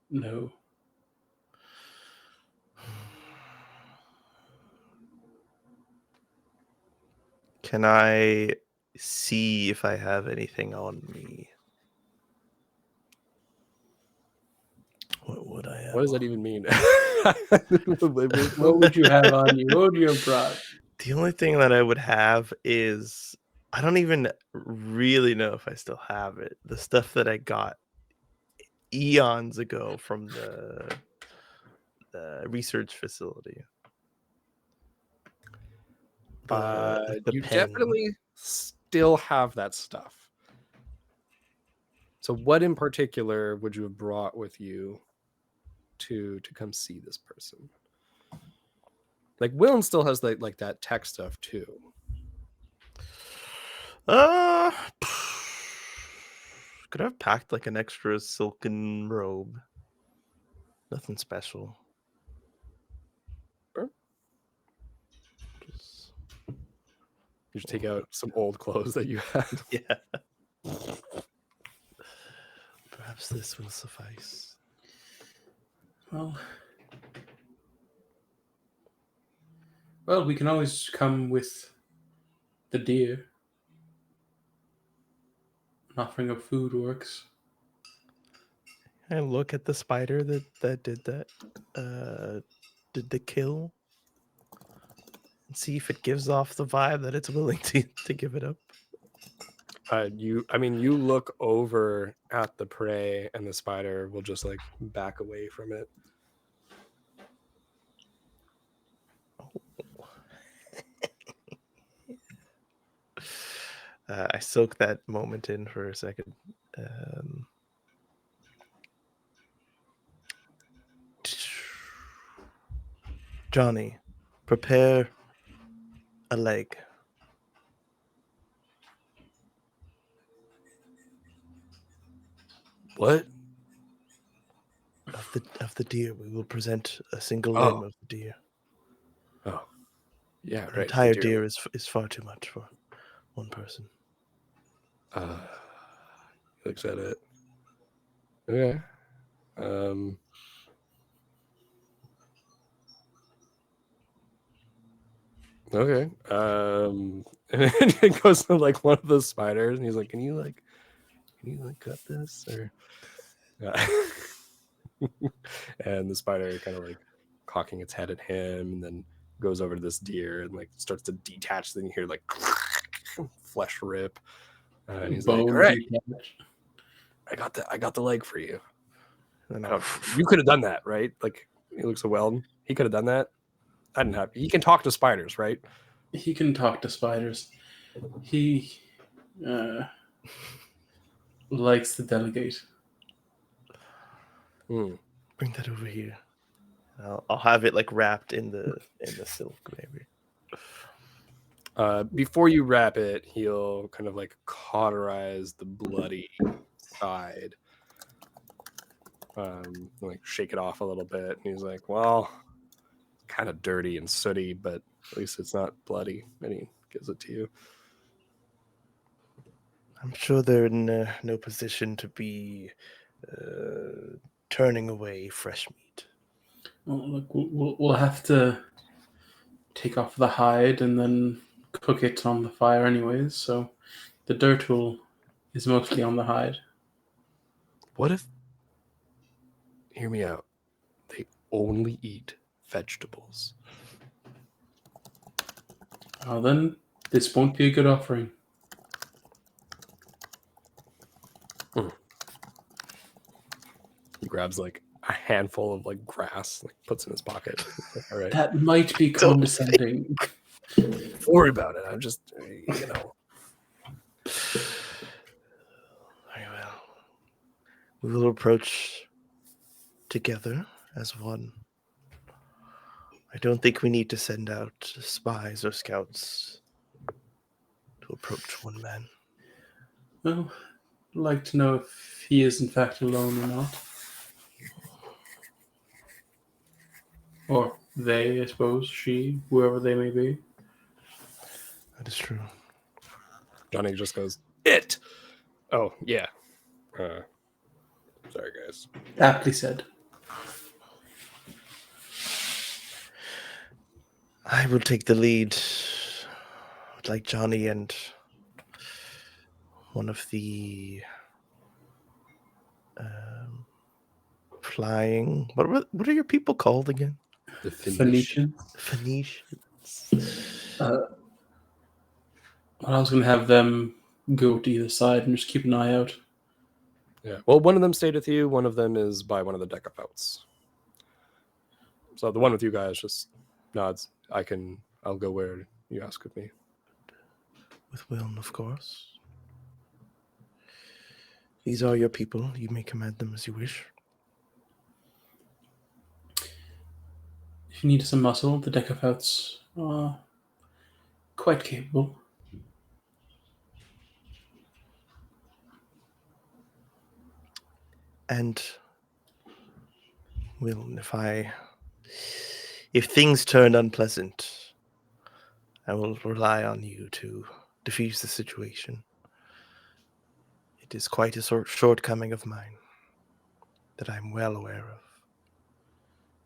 Speaker 3: No.
Speaker 4: Can I see if I have anything on me? What would I have?
Speaker 1: What does that even mean?
Speaker 3: What would you have on you? What would you have brought?
Speaker 4: The only thing that I would have is, I don't even really know if I still have it. The stuff that I got eons ago from the research facility.
Speaker 1: You
Speaker 4: pen.
Speaker 1: definitely still have that stuff. So what in particular would you have brought with you to come see this person? Willen still has that tech stuff too.
Speaker 4: Could I have packed an extra silken robe? Nothing special.
Speaker 1: Sure. You just take out some old clothes that you have.
Speaker 4: Yeah. Perhaps this will suffice.
Speaker 3: Well, we can always come with the deer. an offering of food works.
Speaker 4: I look at the spider that did that. Did the kill? And see if it gives off the vibe that it's willing to give it up.
Speaker 1: You look over at the prey, and the spider will just like back away from it.
Speaker 4: I soak that moment in for a second. Johnny, prepare a leg.
Speaker 1: What?
Speaker 4: Of the deer. We will present a single
Speaker 1: Oh.
Speaker 4: limb of the deer.
Speaker 1: Oh, yeah,
Speaker 4: An
Speaker 1: right.
Speaker 4: entire deer is far too much for one person.
Speaker 1: He looks at it. Okay. Okay. And it goes to like one of the spiders, and he's like, "Can you cut this?" Or, and the spider kind of like cocking its head at him, and then goes over to this deer and like starts to detach. Then you hear like flesh rip, and he's like, "All right, I got the leg for you." You could have done that, right? Like, he looks so well. He could have done that. I didn't have. He can talk to spiders, right?
Speaker 3: He can talk to spiders. He likes to delegate.
Speaker 1: Hmm.
Speaker 4: Bring that over here. I'll have it like wrapped in the silk, maybe.
Speaker 1: Before you wrap it, he'll kind of like cauterize the bloody side, like shake it off a little bit, and he's like, "Well, kind of dirty and sooty, but at least it's not bloody." And he gives it to you.
Speaker 4: I'm sure they're in no position to be turning away fresh meat.
Speaker 3: Well, look, we'll have to take off the hide and then cook it on the fire anyways, so the dirt is mostly on the hide.
Speaker 1: What if, hear me out, they only eat vegetables?
Speaker 3: Oh, then this won't be a good offering.
Speaker 1: He grabs like a handful of like grass, like puts in his pocket. Like, all right,
Speaker 3: That might be condescending.
Speaker 1: don't worry about it. I'm just,
Speaker 4: Very well. We will approach together as one. I don't think we need to send out spies or scouts to approach one man.
Speaker 3: Well, I'd like to know if he is in fact alone or not. Or they, I suppose, she, whoever they may be.
Speaker 4: That is true.
Speaker 1: Johnny just goes, "It." Oh yeah. Sorry guys.
Speaker 3: Aptly said.
Speaker 4: I will take the lead. I'd like Johnny and one of the flying. What are your people called again?
Speaker 1: The
Speaker 3: Phoenician.
Speaker 4: Phoenicians.
Speaker 3: Well, I was going to have them go to either side and just keep an eye out.
Speaker 1: Yeah. Well, one of them stayed with you. One of them is by one of the Decapouts. So the one with you guys just nods. I'll go where you ask of me.
Speaker 4: With Wilm, of course. These are your people. You may command them as you wish.
Speaker 3: If you need some muscle, the Decapouts are quite capable.
Speaker 4: And Wilm, if things turn unpleasant, I will rely on you to defuse the situation. It is quite a shortcoming of mine that I'm well aware of.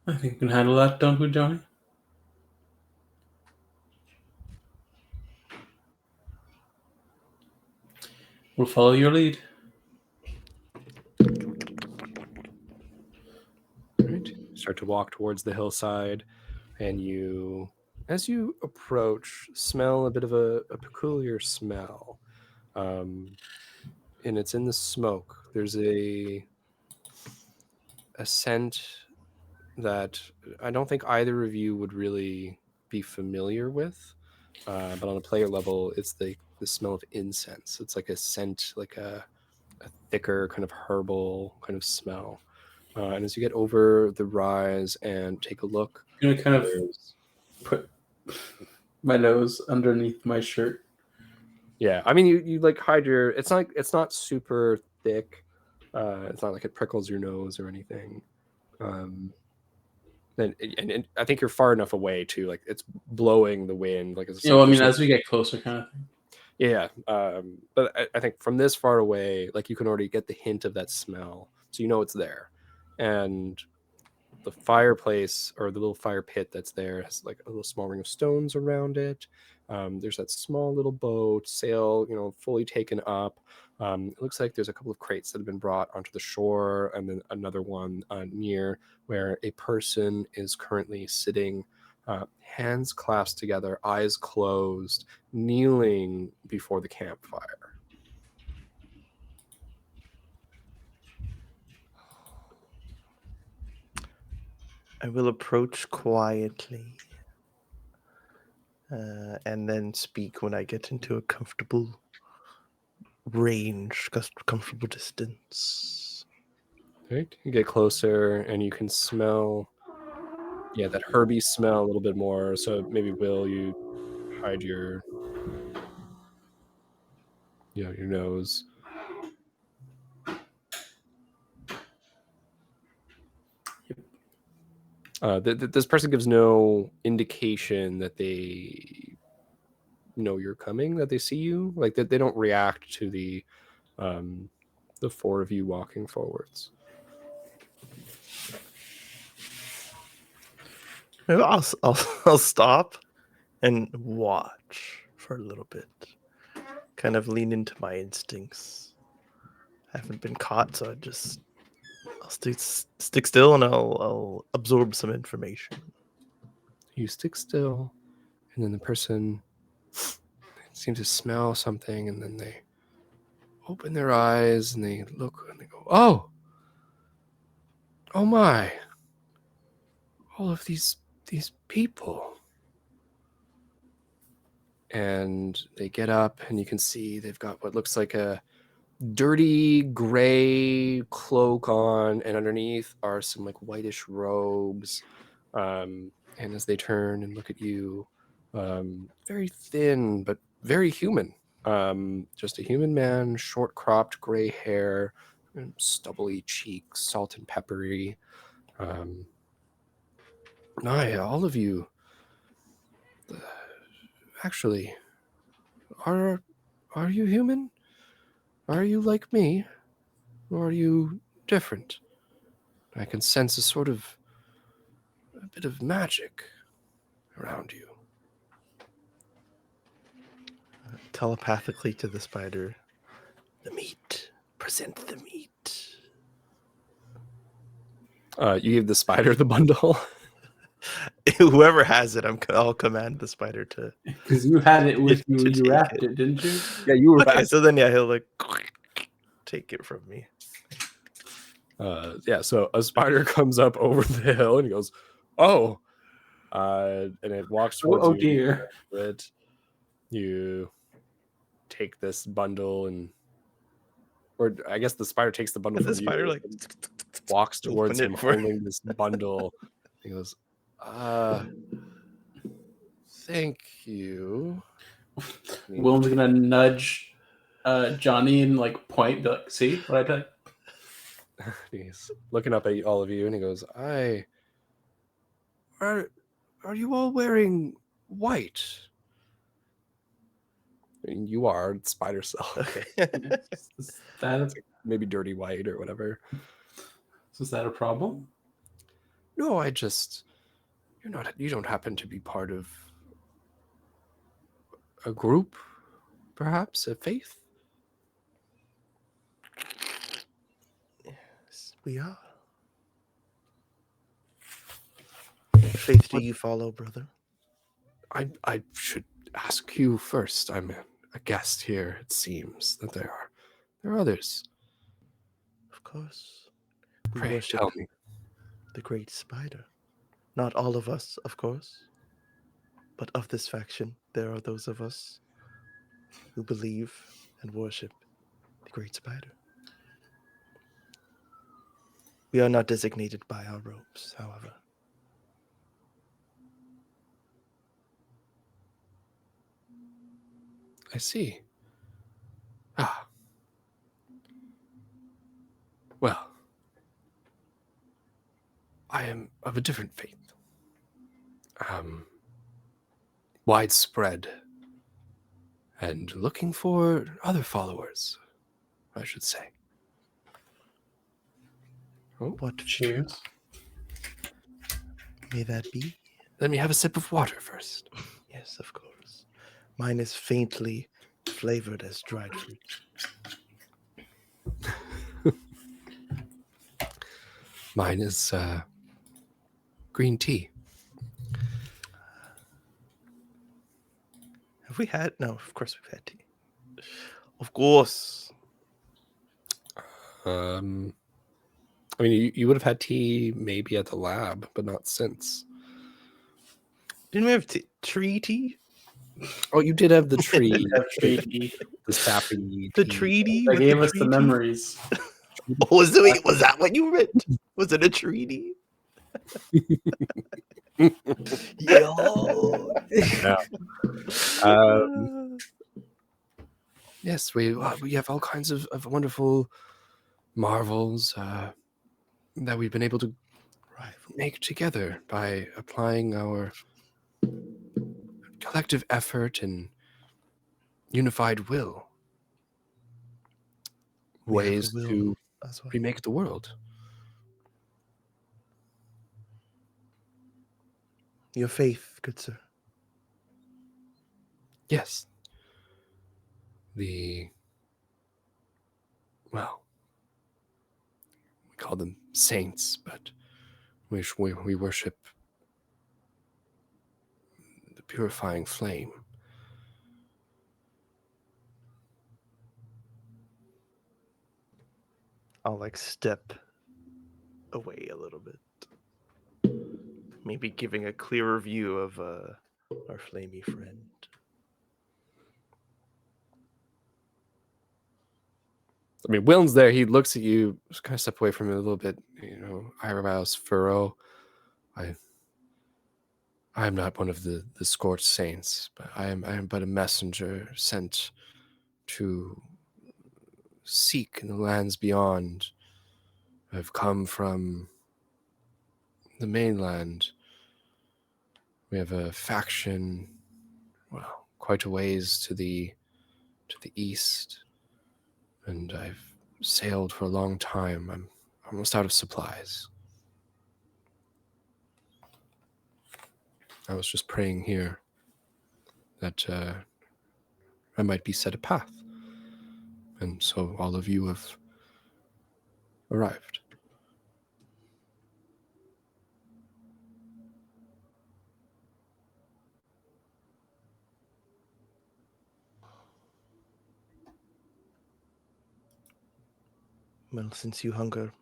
Speaker 3: I think we can handle that, don't we, Johnny? We'll follow your lead.
Speaker 1: Right. Start to walk towards the hillside, and you, as you approach, smell a bit of a peculiar smell. And it's in the smoke. There's a scent that I don't think either of you would really be familiar with. But on a player level, it's the smell of incense. It's like a scent, like a thicker kind of herbal kind of smell. And as you get over the rise and take a look,
Speaker 3: I'm gonna kind of
Speaker 1: there's-
Speaker 3: put my nose underneath my shirt.
Speaker 1: yeah, I mean, you like hide your. It's not super thick. It's not like it prickles your nose or anything. And I think you're far enough away too. Like it's blowing the wind. Like it's
Speaker 3: Yeah, well, I mean,
Speaker 1: there's
Speaker 3: as we get closer, kind of thing.
Speaker 1: yeah. But I think from this far away, like you can already get the hint of that smell, so you know it's there. And the fireplace or the little fire pit that's there has like a little small ring of stones around it. There's that small little boat, sail, fully taken up. It looks like there's a couple of crates that have been brought onto the shore, and then another one near where a person is currently sitting, hands clasped together, eyes closed, kneeling before the campfire.
Speaker 4: I will approach quietly and then speak when I get into a comfortable range, comfortable distance.
Speaker 1: Right, you get closer and you can smell, that herby smell a little bit more. So maybe Will, you hide your your nose. This person gives no indication that they know you're coming, that they see you, like that they don't react to the four of you walking forwards.
Speaker 4: Maybe I'll stop and watch for a little bit. Kind of lean into my instincts. I haven't been caught, so I'll stick still and I'll absorb some information.
Speaker 1: You stick still, and then the person seems to smell something, and then they open their eyes and they look and they go, oh my, all of these people. And they get up, and you can see they've got what looks like a dirty gray cloak on, and underneath are some like whitish robes. And as they turn and look at you, very thin but very human. Just a human man, short cropped gray hair, and stubbly cheeks, salt and peppery. All of you actually are you human? Are you like me? Or are you different? I can sense a bit of magic around you.
Speaker 4: Telepathically to the spider. The meat. Present the meat.
Speaker 1: You give the spider the bundle.
Speaker 4: Whoever has it, I'll command the spider to.
Speaker 3: Because you had it with you,
Speaker 4: To
Speaker 3: you
Speaker 4: take
Speaker 3: wrapped
Speaker 4: it.
Speaker 3: it, didn't you?
Speaker 1: Yeah, you were.
Speaker 4: Okay, so then he'll like take it from me.
Speaker 1: So a spider comes up over the hill and he goes, "Oh," and it walks towards
Speaker 3: Oh
Speaker 1: you.
Speaker 3: dear.
Speaker 1: You take this bundle or I guess the spider takes the bundle
Speaker 4: And
Speaker 1: from
Speaker 4: the spider
Speaker 1: you,
Speaker 4: like
Speaker 1: and walks towards
Speaker 4: open
Speaker 1: him
Speaker 4: it for-
Speaker 1: holding this bundle. He goes, "Thank you."
Speaker 3: Willem's gonna nudge Johnny and like point, be like, "See what I did?"
Speaker 1: He's looking up at all of you, and he goes, Are you all wearing white?" I mean, you are spider cell.
Speaker 4: Okay.
Speaker 3: Is that
Speaker 1: Maybe dirty white or whatever.
Speaker 3: a problem?
Speaker 1: No, you don't happen to be part of a group, perhaps a faith?
Speaker 4: We are. What faith do you follow, brother?
Speaker 1: I should ask you first. I'm a guest here. It seems that there are others.
Speaker 4: Of course. We
Speaker 1: Pray
Speaker 4: worship
Speaker 1: tell me.
Speaker 4: the great spider. Not all of us, of course. But of this faction, there are those of us who believe and worship the great spider. We are not designated by our robes, however.
Speaker 1: I see. Ah. Well, I am of a different faith. Widespread. And looking for other followers, I should say. Oh,
Speaker 4: What
Speaker 3: Cheers.
Speaker 4: may that be?
Speaker 1: let me have a sip of water first.
Speaker 4: Yes, of course. Mine is faintly flavored as dried fruit.
Speaker 1: Mine is green tea.
Speaker 4: Have we had? No, of course we've had tea. Of course.
Speaker 1: I mean, you would have had tea maybe at the lab, but not since.
Speaker 4: Didn't we have tree tea?
Speaker 1: Oh, you did have the tree,
Speaker 3: Have treaty.
Speaker 1: the sappy
Speaker 4: The
Speaker 1: tea.
Speaker 4: treaty?
Speaker 3: They
Speaker 4: with
Speaker 3: gave us
Speaker 4: tree
Speaker 3: the
Speaker 4: tea?
Speaker 3: memories.
Speaker 4: Oh, was that what you meant? Was it a treaty?
Speaker 2: Yo.
Speaker 1: Yes, we have all kinds of wonderful marvels that we've been able to make together by applying our collective effort and unified will.
Speaker 4: We have a
Speaker 1: Ways
Speaker 4: will
Speaker 1: to
Speaker 4: as well.
Speaker 1: remake the world.
Speaker 4: Your faith, good sir.
Speaker 1: Yes. Well, we call them saints, but we worship the purifying flame.
Speaker 4: I'll step away a little bit. Maybe giving a clearer view of our flamey friend.
Speaker 1: I mean, Willen's there. He looks at you, just kind of step away from it a little bit. Eyebrows furrow. I am not one of the scorched saints, but I am but a messenger sent to seek in the lands beyond. I've come from the mainland. We have a faction, well, quite a ways to the east, and I've sailed for a long time. I'm almost out of supplies. I was just praying here that I might be set a path, and so all of you have arrived.
Speaker 4: Well, since you hunger,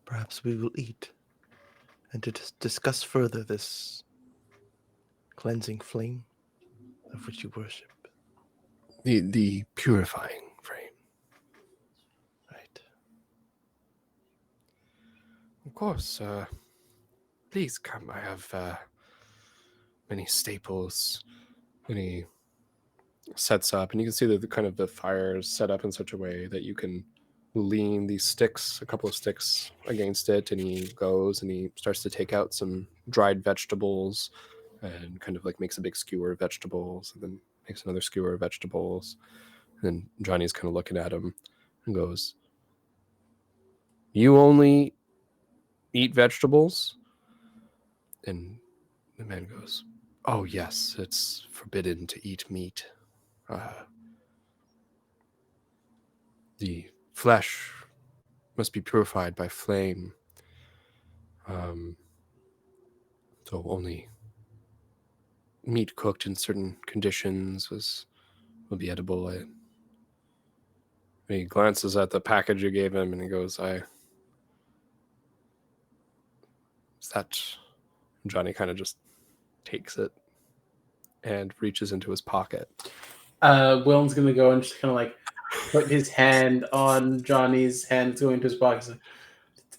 Speaker 4: perhaps we will eat and to discuss further this cleansing flame of which you worship.
Speaker 1: The purifying frame.
Speaker 4: Right.
Speaker 1: Of course. Please come. I have many staples, many sets up, and you can see that the fire is set up in such a way that you can lean these sticks, a couple of sticks against it, and he goes and he starts to take out some dried vegetables and kind of makes a big skewer of vegetables and then makes another skewer of vegetables. And then Johnny's kind of looking at him and goes, "You only eat vegetables?" And the man goes, "Oh yes, it's forbidden to eat meat. The flesh must be purified by flame. So only meat cooked in certain conditions will be edible. He glances at the package you gave him and he goes, is that... Johnny kind of just takes it and reaches into his pocket.
Speaker 3: Willen's gonna go and just kind of like put his hand on Johnny's hand, going into his pocket. Like,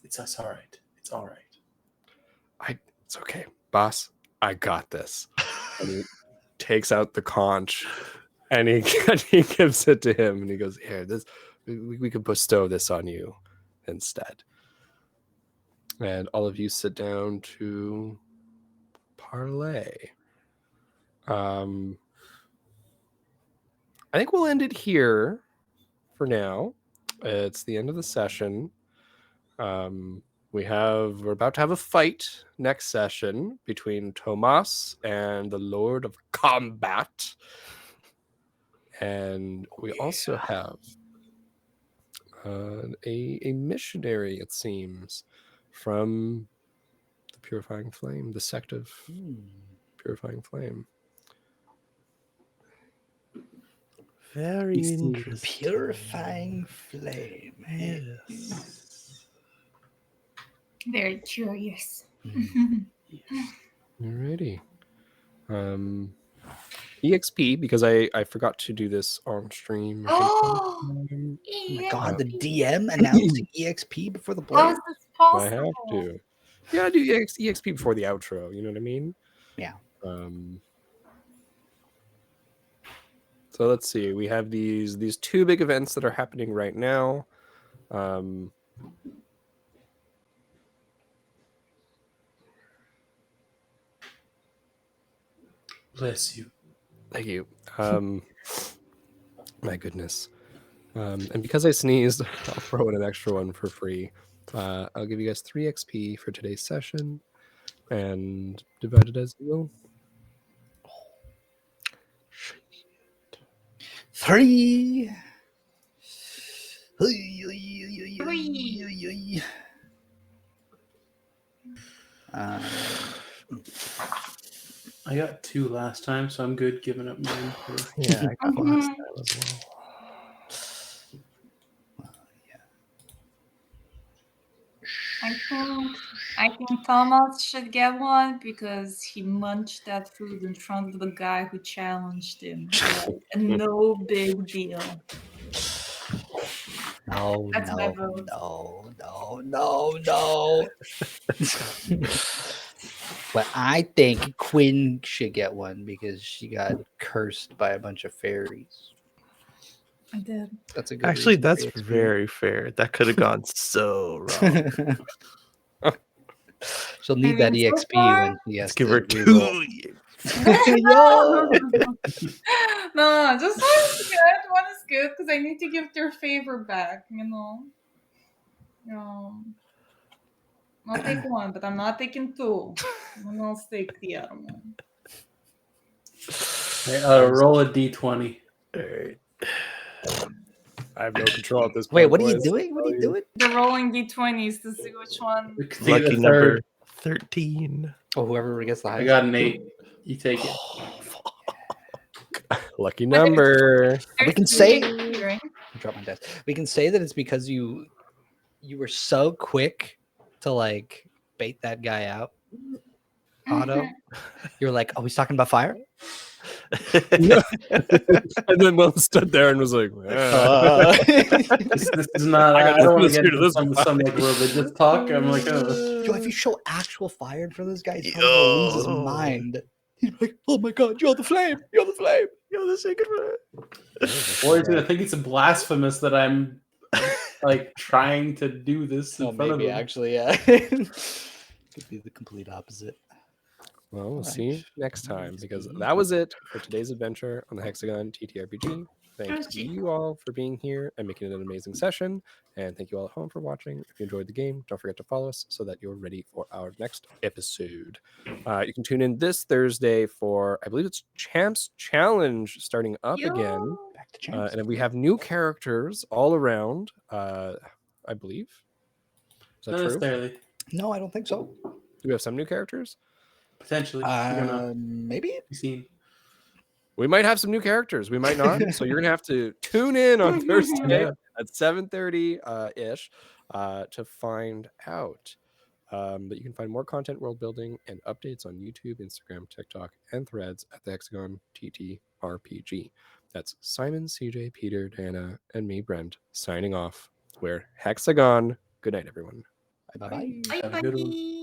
Speaker 3: it's all right. It's all right.
Speaker 1: It's okay, boss. I got this. And he takes out the conch and he gives it to him and he goes, here, we could bestow this on you instead. And all of you sit down to parlay. I think we'll end it here for now. It's the end of the session. We're about to have a fight next session between Tomas and the Lord of Combat. And we also have a missionary, it seems, from the Purifying Flame, the sect of Purifying Flame.
Speaker 4: Very interesting.
Speaker 2: Purifying flame.
Speaker 4: Yes.
Speaker 5: Very curious.
Speaker 1: Alrighty. EXP, because I forgot to do this on stream.
Speaker 5: Oh,
Speaker 2: Oh my god, the DM announced EXP before the
Speaker 5: how
Speaker 2: play.
Speaker 5: is this
Speaker 1: I
Speaker 5: possible?
Speaker 1: have to. Yeah, I do EXP before the outro. You know what I mean?
Speaker 2: Yeah.
Speaker 1: So let's see. We have these two big events that are happening right now.
Speaker 3: Bless you.
Speaker 1: Thank you. My goodness. And because I sneezed, I'll throw in an extra one for free. I'll give you guys 3 XP for today's session, and divide it as you will.
Speaker 2: 3.
Speaker 3: I got 2 last time, so I'm good giving up mine.
Speaker 4: Yeah, I got last time as well.
Speaker 5: I think Thomas should get one because he munched that food in front of the guy who challenged him. Like, no big deal.
Speaker 2: No,
Speaker 5: That's my
Speaker 2: no,
Speaker 5: vote.
Speaker 2: no. But I think Quinn should get one because she got cursed by a bunch of fairies.
Speaker 5: I did.
Speaker 2: That's a good
Speaker 4: Actually,
Speaker 2: reason
Speaker 4: that's
Speaker 2: for EXP.
Speaker 4: very fair. That could have gone so wrong.
Speaker 2: She'll need that
Speaker 5: So
Speaker 2: EXP
Speaker 5: far?
Speaker 2: when she has
Speaker 4: Let's give
Speaker 2: to
Speaker 4: her
Speaker 2: reroll.
Speaker 4: 2 years.
Speaker 2: Yo!
Speaker 5: No, just one is good. One is good because I need to give their favor back, you know. I'll take one, but I'm not taking 2. And I'll take the other one.
Speaker 3: Roll a d20.
Speaker 4: All right.
Speaker 1: I have no control at this point.
Speaker 2: Wait, what are you
Speaker 1: boys.
Speaker 2: doing? What are you doing?
Speaker 5: They're rolling d20s to see which one.
Speaker 4: Lucky number 13.
Speaker 2: Oh, whoever gets the
Speaker 3: I
Speaker 2: highest.
Speaker 3: got an 8. You take it.
Speaker 1: Lucky number.
Speaker 2: We can say-
Speaker 5: Right?
Speaker 2: Drop my dice. We can say that it's because you were so quick to like bait that guy out. Otto, you were like, "Oh, he's talking about fire."
Speaker 1: And then Will stood there and was like,
Speaker 3: This is not.
Speaker 1: I
Speaker 3: I
Speaker 1: gotta
Speaker 3: don't want to
Speaker 1: listen
Speaker 3: get
Speaker 1: to
Speaker 3: into
Speaker 1: this
Speaker 3: some like religious talk. I'm like, oh.
Speaker 2: Yo, if you show actual fire in front of this guy, he's probably gonna lose his mind. He's like, "Oh my god, you're the flame! You're the flame! You're the sacred flame!"
Speaker 3: Or he's gonna think it's blasphemous that I'm like trying to do this in front of him.
Speaker 2: Actually, yeah. Could be the complete opposite.
Speaker 1: well, we'll
Speaker 2: Alright.
Speaker 1: see you next time, because that was it for today's adventure on the Hexagon TTRPG. Thank you all for being here and making it an amazing session. And thank you all at home for watching. If you enjoyed the game, don't forget to follow us so that you're ready for our next episode. You can tune in this Thursday for, I believe it's Champs Challenge starting up again.
Speaker 2: Back to champs.
Speaker 1: And we have new characters all around, I believe. Is that
Speaker 3: Not
Speaker 1: true?
Speaker 3: necessarily.
Speaker 2: No, I don't think so.
Speaker 1: Do we have some new characters?
Speaker 3: Potentially. You're gonna
Speaker 2: Maybe.
Speaker 3: be seen.
Speaker 1: We might have some new characters. We might not. So you're gonna have to tune in on Thursday
Speaker 3: Yeah.
Speaker 1: at 7:30 ish to find out. But you can find more content, world building, and updates on YouTube, Instagram, TikTok, and Threads at the Hexagon TTRPG. That's Simon, CJ, Peter, Dana, and me, Brent, signing off. We're Hexagon. Good night, everyone.
Speaker 2: Bye-bye.
Speaker 5: Bye
Speaker 3: Have a good one.
Speaker 5: bye.